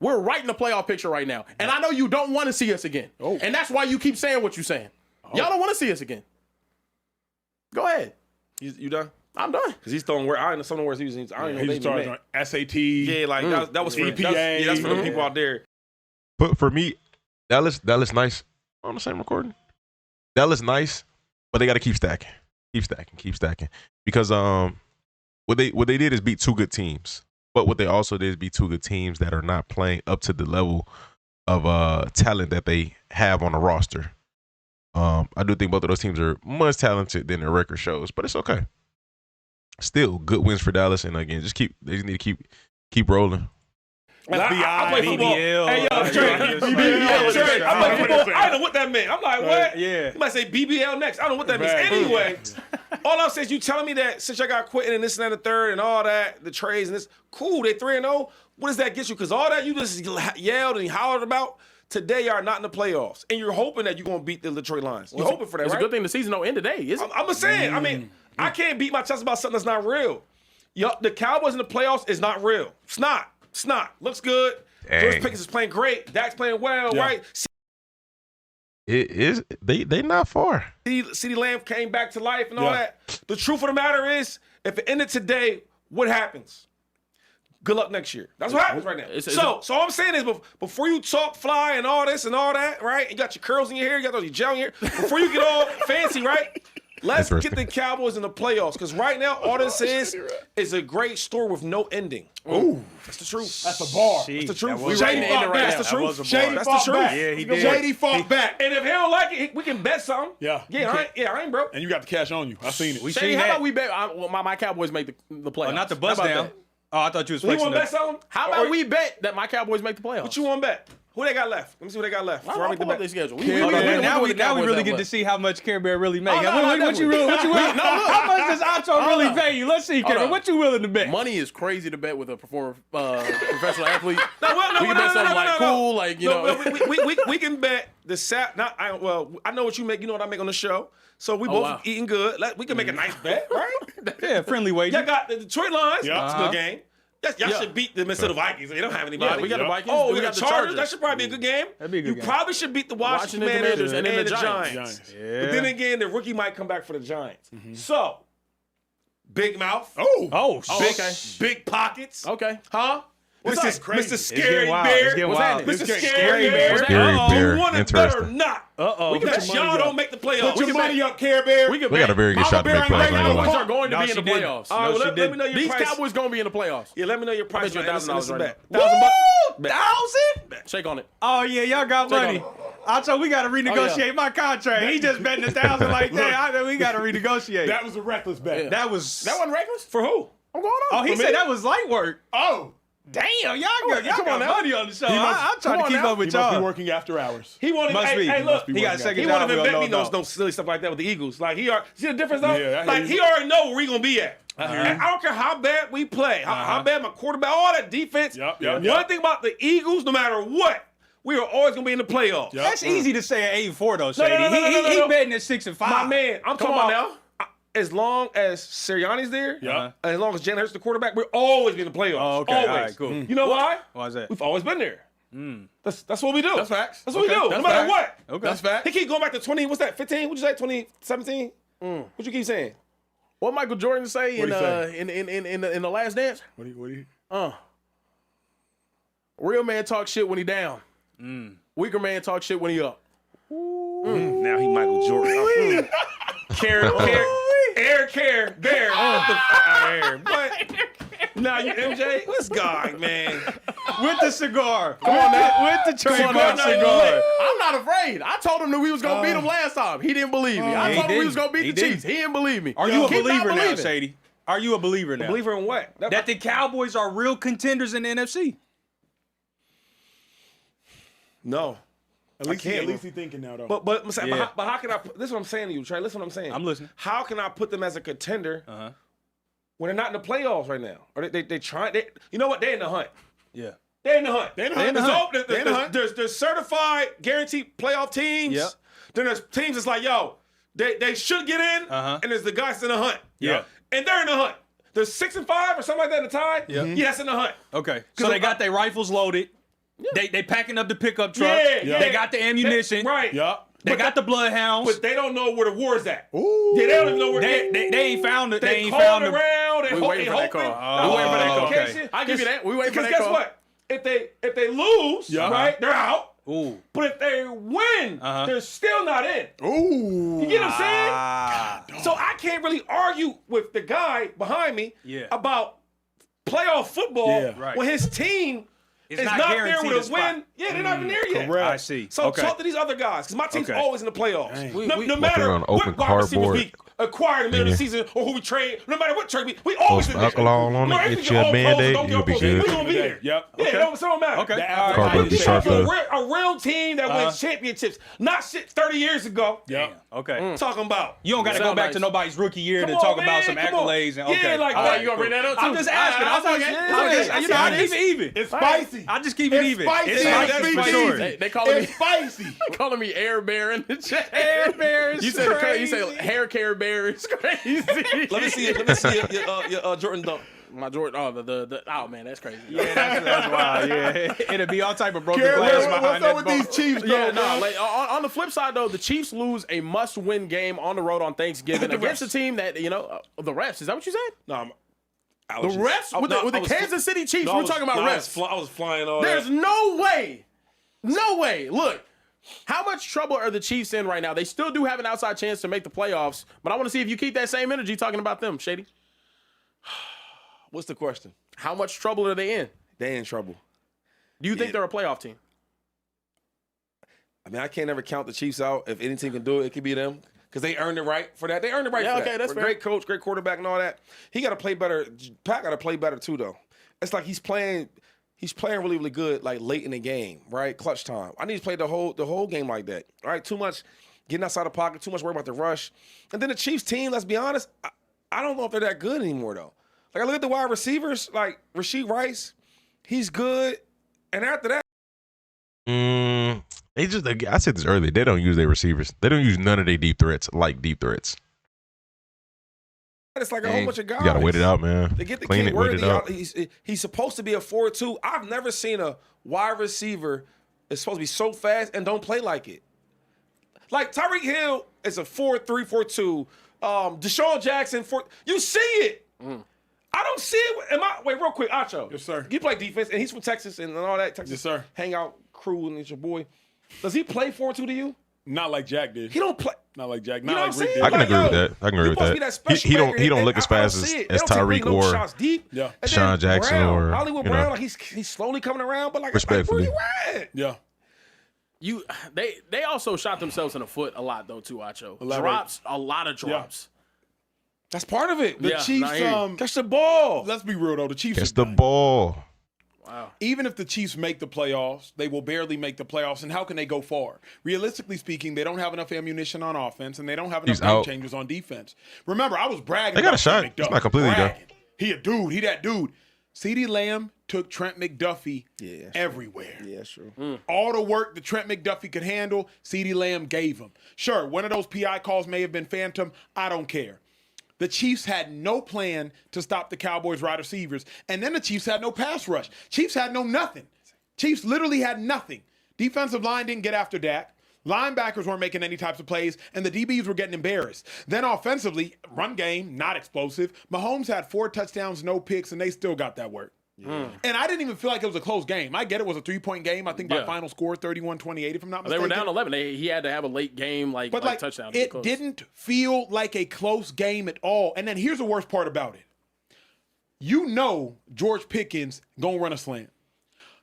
We're right in the playoff picture right now. And I know you don't want to see us again. Oh. And that's why you keep saying what you're saying. Y'all don't want to see us again. Go ahead. You done? I'm done. Because he's throwing where I don't know some of the words he was. I don't He know. was charged on SAT. Yeah, like that was for EPA. that's for the people out there. But for me, Dallas nice. On the same recording. Dallas nice, but they got to keep stacking. Keep stacking. Because what they did is beat 2 good teams. But what they also did is beat 2 good teams that are not playing up to the level of talent that they have on the roster. I do think both of those teams are much talented than their record shows, but it's okay. Still good wins for Dallas, and again, they just need to keep rolling. I play football. BBL. Hey, yo, Trey. BBL. I play football. I don't know what that meant. I'm like, what? Yeah. You might say BBL next. I don't know what that means. Anyway, all I'm saying is you telling me that since I got quitting and this and that and the third and all that, the trades and this, cool, they 3-0. What does that get you? Because all that you just yelled and hollered about, today y'all not in the playoffs. And you're hoping that you're going to beat the Detroit Lions. You're hoping for that, It's right? a good thing the season don't end today, isn't it? I'm just saying. I mean, I can't beat my chest about something that's not real. The Cowboys in the playoffs is not real. It's not. Looks good. Dang. George Pickens is playing great. Dak's playing well, right? It is they not far. CeeDee Lamb came back to life and all that. The truth of the matter is, if it ended today, what happens? Good luck next year. That's what happens right now. So all I'm saying is, before you talk fly and all this and all that, right? You got your curls in your hair, you got all your gel in your hair. Before you get all fancy, right? Let's get the Cowboys in the playoffs, because right now all this is a great story with no ending. Ooh, that's the truth. That's a bar. That's the truth. Shady fought back. That's the truth. Shady That's the fought truth. back. Yeah, he did. Shady fought back. And if he don't like it, we can bet something. Yeah. I ain't broke. And you got the cash on you. I seen it. Shady, how about we bet my Cowboys make the playoffs? Oh, not the How bust about down. that? Oh, I thought you was You flexing want to bet something? How about we bet that my Cowboys make the playoffs? What you want to bet? Who they got left? Let me see what they got left. Before I I'll make the pull up bet. their schedule. Now we really get to see how much Care Bear really makes. What you willing? How much does Acho really pay you? Let's see, Care Bear. What you willing to bet? Money is crazy to bet with a professional athlete. No, we can bet something like cool, like you know. We can bet the I know what you make. You know what I make on the show. So we both eating good. We can make a nice bet, right? Yeah, friendly wager. Y'all got the Detroit Lions. Yeah. It's a good game. Y'all should beat the Minnesota Vikings. They don't have anybody. Yeah, we got the Vikings. Oh, we got the Chargers. That should probably be a good game. That'd be a good you game. probably should beat the Washington Commanders and the Giants. Yeah. But then again, the rookie might come back for the Giants. So, big mouth. Big pockets. Okay. Huh? What's that? Mr. Scary wild. Bear. It's getting wild. Mr. It's Scary Bear. Scary Bear. You want it better or Interesting. not? Uh-oh. Because y'all don't make the playoffs. Put your money up, Care Bear. We can We got a very good shot to make playoffs. I ain't gonna Cowboys lie. are going to No, be in the she didn't. playoffs. All right, well, let me know your These price. Cowboys going to be in the playoffs. Yeah, let me know your price. bet you $1,000 right bet. now. $1,000? Shake on it. Oh yeah, y'all got money. Acho, we gotta renegotiate my contract. He just betting $1,000 like that. We gotta renegotiate. That was a reckless bet. That wasn't reckless? For who? I'm going on. Oh, he said that was light work. Oh. Damn, y'all got come on now. money on the show. He must- I'm trying to keep up He with must be y'all. working after hours. He won't even. Must be. Hey, look. be He got a working second He job. won't we even don't bet me know about. no silly stuff like that with the Eagles. Like see the difference though? Yeah, I Like hear he you. already know where we gonna be at. hear And I don't care how bad we play, how bad my quarterback, all that defense. Yep. One thing about the Eagles, no matter what, we are always gonna be in the playoffs. Yep. That's easy to say at 8-4 though, No, Shady. no. He betting at 6-5. My man, I'm talking on about as long as Sirianni's there, Yeah. as long as Jalen Hurts the quarterback, we're always be in the playoffs. Oh, okay. Always. All right, cool. You know why? Why is that? We've always been there. That's what we do. That's facts. That's what we do. That's No matter facts. what. Okay. That's fact. He keep going back to 20. What's that? 15? What'd you say? 2017? What you keep saying? What Michael Jordan say in What'd he in the Last Dance? What do you? Real man talk shit when he down. Weaker man talk shit when he up. Now he Michael Jordan. Care, Bear. What the fuck? What? Now you MJ? What's guy, man? With the cigar. Come on now. With the trademark now. cigar. I'm not afraid. I told him that we was gonna beat him last time. He didn't believe me. I he told him we didn't. was gonna beat He the Chiefs. He didn't believe me. Are you a Keep not believer now, believing. Shady? Are you a believer now? Believer in what? That the Cowboys are real contenders in the NFC? No. At least can't. he's thinking now though. But Yeah. how can I put this is what I'm saying to you, Trey. Listen what I'm saying. I'm listening. How can I put them as a contender when they're not in the playoffs right now? Or they trying you know what? They're in the hunt. Yeah. They're in the hunt. They're in the hunt. There's certified, guaranteed playoff teams. Yep. Then there's teams that's like, yo, they should get in, and there's the guys in the hunt. Yeah. And they're in the hunt. There's 6 and 5 or something like that in the tie. Yeah. Yeah, that's in the hunt. Okay. So they got their rifles loaded. Yeah. They packing up the pickup truck. Yeah. They got the ammunition. Right. Yup. They got the bloodhounds. But they don't know where the war's at. Ooh. Yeah, they don't even know where They ain't found it. They ain't called found it. around. We waiting for that call. We waiting for that call. Okay. I give you that. We waiting for Because that guess call. what? If they lose, right, they're out. Ooh. But if they win, they're still not in. Ooh. You get what I'm saying? So I can't really argue with the guy behind me about playoff football when his team is not there with a win. Yeah, they're not even there yet. Correct. I see. So talk to these other guys, because my team's always in the playoffs. No matter on open what wide receivers cardboard. we acquire in the middle of the season or who we trade, no matter what trade we always in there. alcohol on it, get you a Band-Aid, you'll be good. We gonna be there. Yep. Yeah, it don't matter. Okay. Cardboard be sharp though. A real team that wins championships, not shit 30 years ago. Yep. Okay. Talking about. You don't got to go back to nobody's rookie year to talk about some accolades. And, okay. Yeah, like Oh, you gonna bring that up too? I'm just asking. I keep it even. It's spicy. I just keep it even. spicy. It's It's spicy. spicy. Sure. They calling me It's spicy. calling me Air Bear in the chat. Air Bear is You said crazy. you said hair care bear is crazy. Let me see your Jordan dunk. My Jordan. Oh, the oh man, that's crazy. Yeah, that's wild. Yeah, it'll be all type of broken Garrett, glass what's behind up that with ball. these Chiefs, Yeah, though, no. man? Like, on the flip side, though, the Chiefs lose a must-win game on the road on Thanksgiving against a team that the refs. Is that what you said? No, The refs with the Kansas City Chiefs. We're talking about refs. I was flying all There's that. no way. No way. Look, how much trouble are the Chiefs in right now? They still do have an outside chance to make the playoffs, but I want to see if you keep that same energy talking about them, Shady. What's the question? How much trouble are they in? They in trouble. Do you think they're a playoff team? I mean, I can't ever count the Chiefs out. If any team can do it, it could be them. Because they earned the right for that. They earned the right for that. Okay, that's fair. Great coach, great quarterback, and all that. He got to play better. Pat got to play better too, though. It's like he's playing really, really good, like late in the game, right? Clutch time. I need to play the whole game like that. All right, too much getting outside the pocket, too much worry about the rush. And then the Chiefs team, let's be honest, I don't know if they're that good anymore, though. Like, I look at the wide receivers, like Rashee Rice, he's good. And after that, They just, I said this earlier, they don't use their receivers. They don't use none of their deep threats like deep threats. it's like a whole bunch of guys. You got to wait it out, man. They get the Clean kid it, wait it Worthy out. out. He's supposed to be a 4-2. I've never seen a wide receiver that's supposed to be so fast and don't play like it. Like Tyreek Hill is a 4-3, 4-2. Deshaun Jackson, you see it. I don't see it. Wait, real quick, Acho. Yes, sir. You play defense, and he's from Texas and all that. Texas Yes, sir. hangout crew, and it's your boy. Does he play 4-2 to you? Not like Jack did. He don't play. Not like Jack. You know Not what like I'm Rick saying? I did. can agree with yo, that. I can agree with supposed to be that. special He maker. don't look I as fast don't as see it. They don't take Tyreek really no or shots deep. Yeah. And Sean then Jackson Brown, or, Hollywood you know. Brown, like he's slowly coming around, but like Respectfully. where you at? Yeah. They also shot themselves in the foot a lot though too, Acho. Elaborate. A lot of drops. That's part of it. The Yeah, Chiefs, I hear you. Catch the ball. let's be real though. The Chiefs, Catch the ball. Wow. even if the Chiefs make the playoffs, they will barely make the playoffs. And how can they go far? Realistically speaking, they don't have enough ammunition on offense, and they don't have enough He's game out. changers on defense. Remember, I was bragging. They got about a shot. Trent It's McDuffie. not completely done. Bragging. He a dude. He that dude. CeeDee Lamb took Trent McDuffie everywhere. Yeah, sure. All the work that Trent McDuffie could handle, CeeDee Lamb gave him. Sure, one of those PI calls may have been phantom. I don't care. The Chiefs had no plan to stop the Cowboys wide receivers. And then the Chiefs had no pass rush. Chiefs had nothing. Chiefs literally had nothing. Defensive line didn't get after Dak. Linebackers weren't making any types of plays, and the DBs were getting embarrassed. Then offensively, run game, not explosive. Mahomes had 4 touchdowns, no picks, and they still got that work. And I didn't even feel like it was a close game. I get it was a 3-point game. I think by final score 31-28, if I'm not They mistaken. were down 11. He had to have a late game like touchdown. to be It close. didn't feel like a close game at all. And then here's the worst part about it. You know George Pickens gonna run a slant.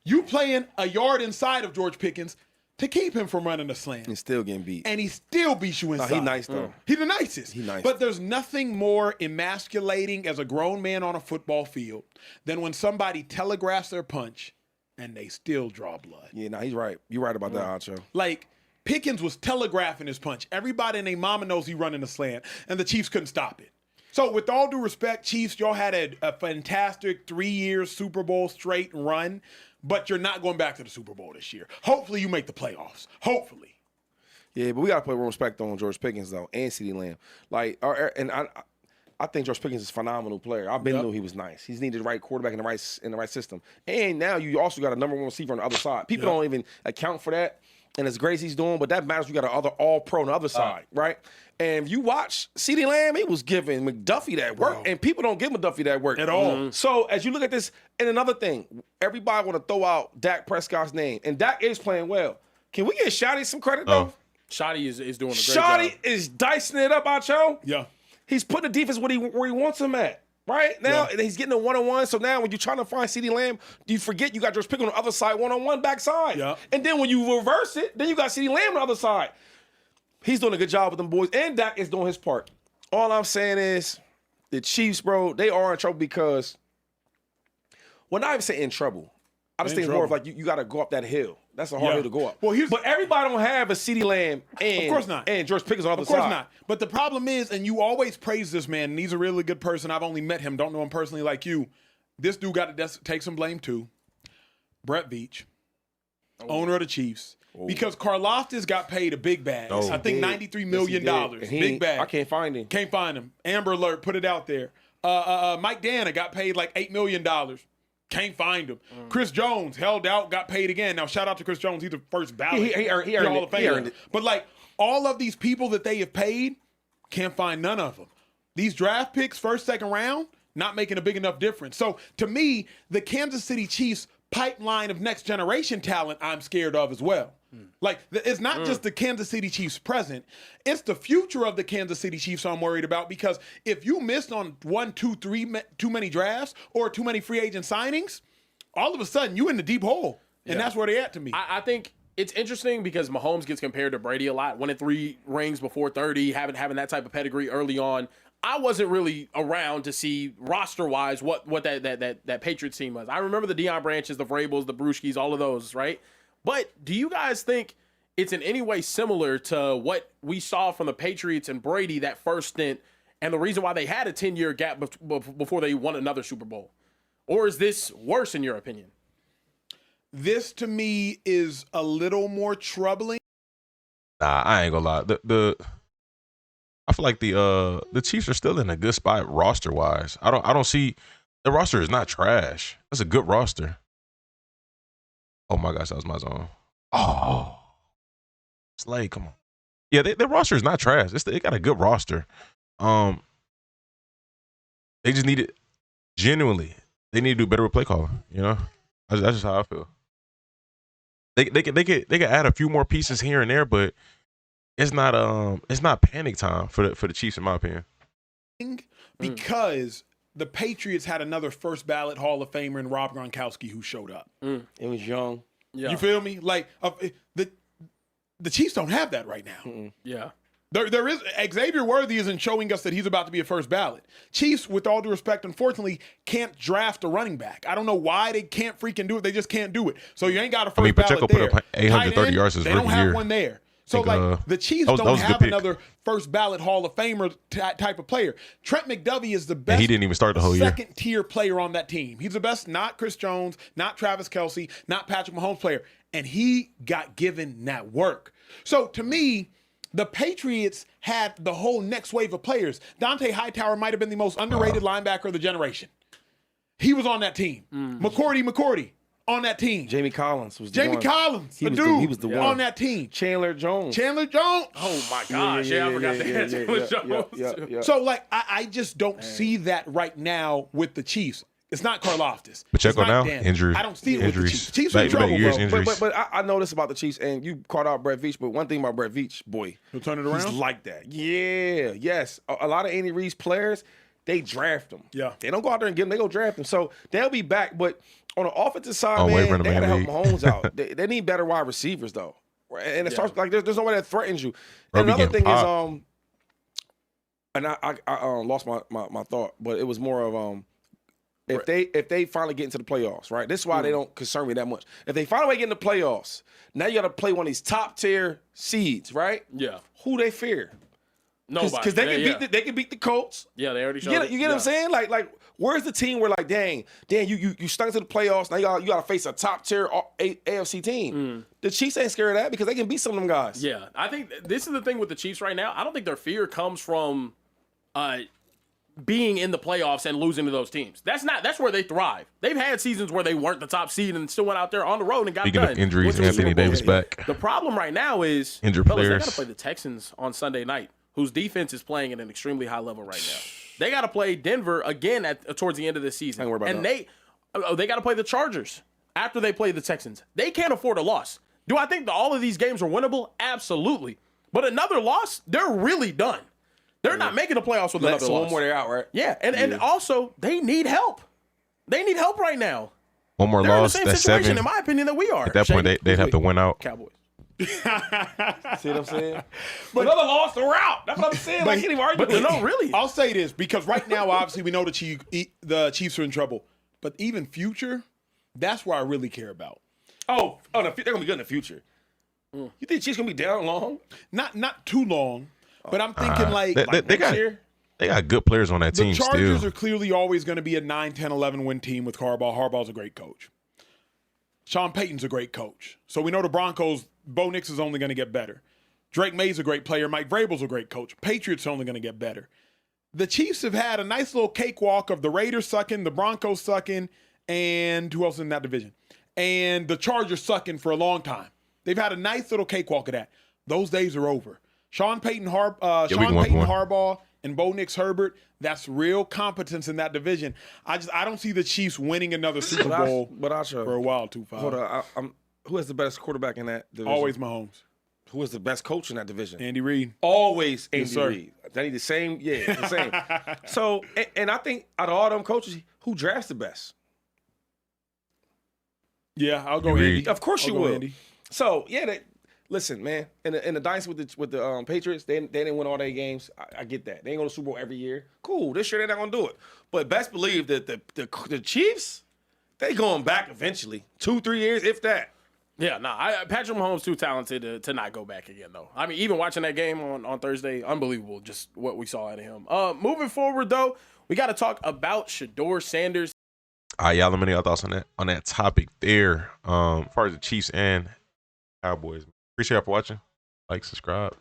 You playing a yard inside of George Pickens to keep him from running a slant. He's still getting beat. And he still beats you inside. He nice though. He's the nicest. He nice. But there's nothing more emasculating as a grown man on a football field than when somebody telegraphs their punch and they still draw blood. Yeah, he's right. You're right about that, Acho. Like, Pickens was telegraphing his punch. Everybody and their mama knows he running a slant, and the Chiefs couldn't stop it. So, with all due respect, Chiefs, y'all had a fantastic 3-year Super Bowl straight run, but you're not going back to the Super Bowl this year. Hopefully, you make the playoffs. Hopefully. Yeah, but we got to put respect on George Pickens, though, and CeeDee Lamb. I think George Pickens is a phenomenal player. I've been knew he was nice. He's needed the right quarterback in the right system. And now you also got a number 1 receiver on the other side. People don't even account for that. And as great as he's doing, but that matters. You got another all-pro on the other side, right? And if you watch CeeDee Lamb, he was giving McDuffie that work, and people don't give McDuffie that work at all. Mm-hmm. So as you look at this, and another thing, everybody want to throw out Dak Prescott's name, and Dak is playing well. Can we get Shotty some credit though? Shotty is doing a great Shotty job. is dicing it up, Acho. Yeah. He's putting the defense where he wants him at. Right? Now he's getting a one-on-one. So now when you're trying to find CeeDee Lamb, you forget you got George Pickens on the other side, one-on-one backside. Yeah. And then when you reverse it, then you got CeeDee Lamb on the other side. He's doing a good job with them boys. And Dak is doing his part. All I'm saying is the Chiefs, bro, they are in trouble because, well, not even saying in trouble. I just think it's more of like you got to go up that hill. That's a hard hill to go up. Well, but everybody don't have a CeeDee Lamb and, of course not. and George Pickens on the other side. Of course not. But the problem is, and you always praise this man, and he's a really good person. I've only met him, don't know him personally like you. This dude got to take some blame too. Brett Veach, owner of the Chiefs. Because Karlaftis got paid a big bag. I think $93 million. Big bag. I can't find him. Can't find him. Amber Alert, put it out there. Mike Dana got paid like $8 million. Can't find him. Chris Jones held out, got paid again. Now, shout out to Chris Jones. He's the first ballot. He earned it. But, like, all of these people that they have paid, can't find none of them. These draft picks, first, second round, not making a big enough difference. So, to me, the Kansas City Chiefs pipeline of next generation talent I'm scared of as well. Like, it's not just the Kansas City Chiefs present. It's the future of the Kansas City Chiefs I'm worried about, because if you missed on 1, 2, 3 too many drafts or too many free agent signings, all of a sudden you in the deep hole. And that's where they at to me. I think it's interesting because Mahomes gets compared to Brady a lot. Winning 3 rings before 30, having that type of pedigree early on. I wasn't really around to see roster-wise what that Patriots team was. I remember the Deion Branches, the Vrabels, the Brewskis, all of those, right? But do you guys think it's in any way similar to what we saw from the Patriots and Brady that first stint, and the reason why they had a 10-year gap before they won another Super Bowl? Or is this worse in your opinion? This, to me, is a little more troubling. Nah, I ain't gonna lie. I feel like the Chiefs are still in a good spot roster wise. I don't see the roster is not trash. That's a good roster. Oh my gosh, that was my zone. Oh, Slay, come on. Yeah, their roster is not trash. They got a good roster. They just need it genuinely. They need to do better with play calling. You know, that's just how I feel. They could add a few more pieces here and there, but it's not panic time for the Chiefs in my opinion. Because the Patriots had another first ballot Hall of Famer in Rob Gronkowski who showed up. It was young. Yeah. You feel me? Like the Chiefs don't have that right now. Yeah. There is Xavier Worthy isn't showing us that he's about to be a first ballot. Chiefs, with all due respect, unfortunately, can't draft a running back. I don't know why they can't freaking do it. They just can't do it. So you ain't got a first Pacheco ballot there. put up 830 yards his They don't rookie have year. one there. So, the Chiefs don't have another first ballot Hall of Famer type of player. Trent McDuffie is the best. And he didn't even start the whole year. Second-tier player on that team. He's the best, not Chris Jones, not Travis Kelce, not Patrick Mahomes player. And he got given that work. So, to me, the Patriots had the whole next wave of players. Dante Hightower might have been the most underrated linebacker of the generation. He was on that team. McCourty on that team. Jamie Collins was the Jamie one. Collins, He a was dude he was the one. on that team. Chandler Jones. Oh my gosh. I forgot that. So, like, I just don't see that right now with the Chiefs. It's not Karlaftis. Pacheco now? Dan. Injuries. I don't see it Injuries. with the Chiefs. Chiefs are in Back-to-back trouble, years, bro. injuries. But I know this about the Chiefs, and you called out Brett Veach, but one thing about Brett Veach, boy. He'll turn it around? He's like that. Yeah, yes. A lot of Andy Reid's players, they draft them. Yeah. They don't go out there and get them. They go draft them. So they'll be back. But on the offensive side, wait, man, they got to help league. Mahomes out. They need better wide receivers, though. And it starts like there's nobody that threatens you. Bro, And another thing popped. is, and I lost my thought, but it was more of if they finally get into the playoffs, right? This is why they don't concern me that much. If they finally get in the playoffs, now you got to play one of these top tier seeds, right? Yeah. Who they fear? Nobody. Because they can beat the Colts. Yeah, they already showed You get what I'm saying? Like where's the team where like, dang, you stunk to the playoffs. Now you got to face a top tier AFC team. The Chiefs ain't scared of that because they can beat some of them guys. Yeah, I think this is the thing with the Chiefs right now. I don't think their fear comes from being in the playoffs and losing to those teams. That's where they thrive. They've had seasons where they weren't the top seed and still went out there on the road and got Speaking done. of injuries, Anthony Davis back. The problem right now is Injured fellas, players. they got to play the Texans on Sunday night, whose defense is playing at an extremely high level right now. They got to play Denver again towards the end of the season. Ain't worried about And they got to play the Chargers after they play the Texans. They can't afford a loss. Do I think that all of these games are winnable? Absolutely. But another loss, they're really done. They're not making the playoffs with another loss. One more, they're out, right? Yeah, and also they need help. They need help right now. One more They're loss, in the same that's situation, 7. in my opinion, that we are. At that point, they'd have to win out. Cowboys. See what I'm saying? But another loss, they're out. That's what I'm saying. Like, can't even argue with it. No, really. I'll say this because right now, obviously, we know the Chiefs are in trouble. But even future, that's where I really care about. Oh, they're gonna be good in the future. You think Chiefs gonna be down long? Not too long, but I'm thinking They got good players on that the team Chargers still. are clearly always going to be a 9, 10, 11 win team with Harbaugh. Harbaugh's a great coach. Sean Payton's a great coach. So we know the Broncos, Bo Nix is only going to get better. Drake May's a great player. Mike Vrabel's a great coach. Patriots are only going to get better. The Chiefs have had a nice little cakewalk of the Raiders sucking, the Broncos sucking, and who else in that division? And the Chargers sucking for a long time. They've had a nice little cakewalk of that. Those days are over. Sean Payton, Harbaugh, and Bo Nix Herbert, that's real competence in that division. I don't see the Chiefs winning another Super Bowl for a while, 2-5. Hold on. Who has the best quarterback in that division? Always Mahomes. Who is the best coach in that division? Andy Reid. Always Andy sir. Reid. They need the same, the same. So, and I think out of all them coaches, who drafts the best? Yeah, I'll go Andy. Of course you I'll go will. Andy. So, listen, man, in the dynasty with the Patriots, they didn't win all their games. I get that. They ain't going to Super Bowl every year. Cool. This year they're not going to do it. But best believe that the Chiefs, they going back eventually. 2-3 years, if that. Yeah, Patrick Mahomes too talented to not go back again, though. I mean, even watching that game on Thursday, unbelievable just what we saw out of him. Moving forward, though, we got to talk about Shedeur Sanders. All right, y'all, let me know your thoughts on that topic there. As far as the Chiefs and Cowboys. Appreciate y'all for watching. Like, subscribe.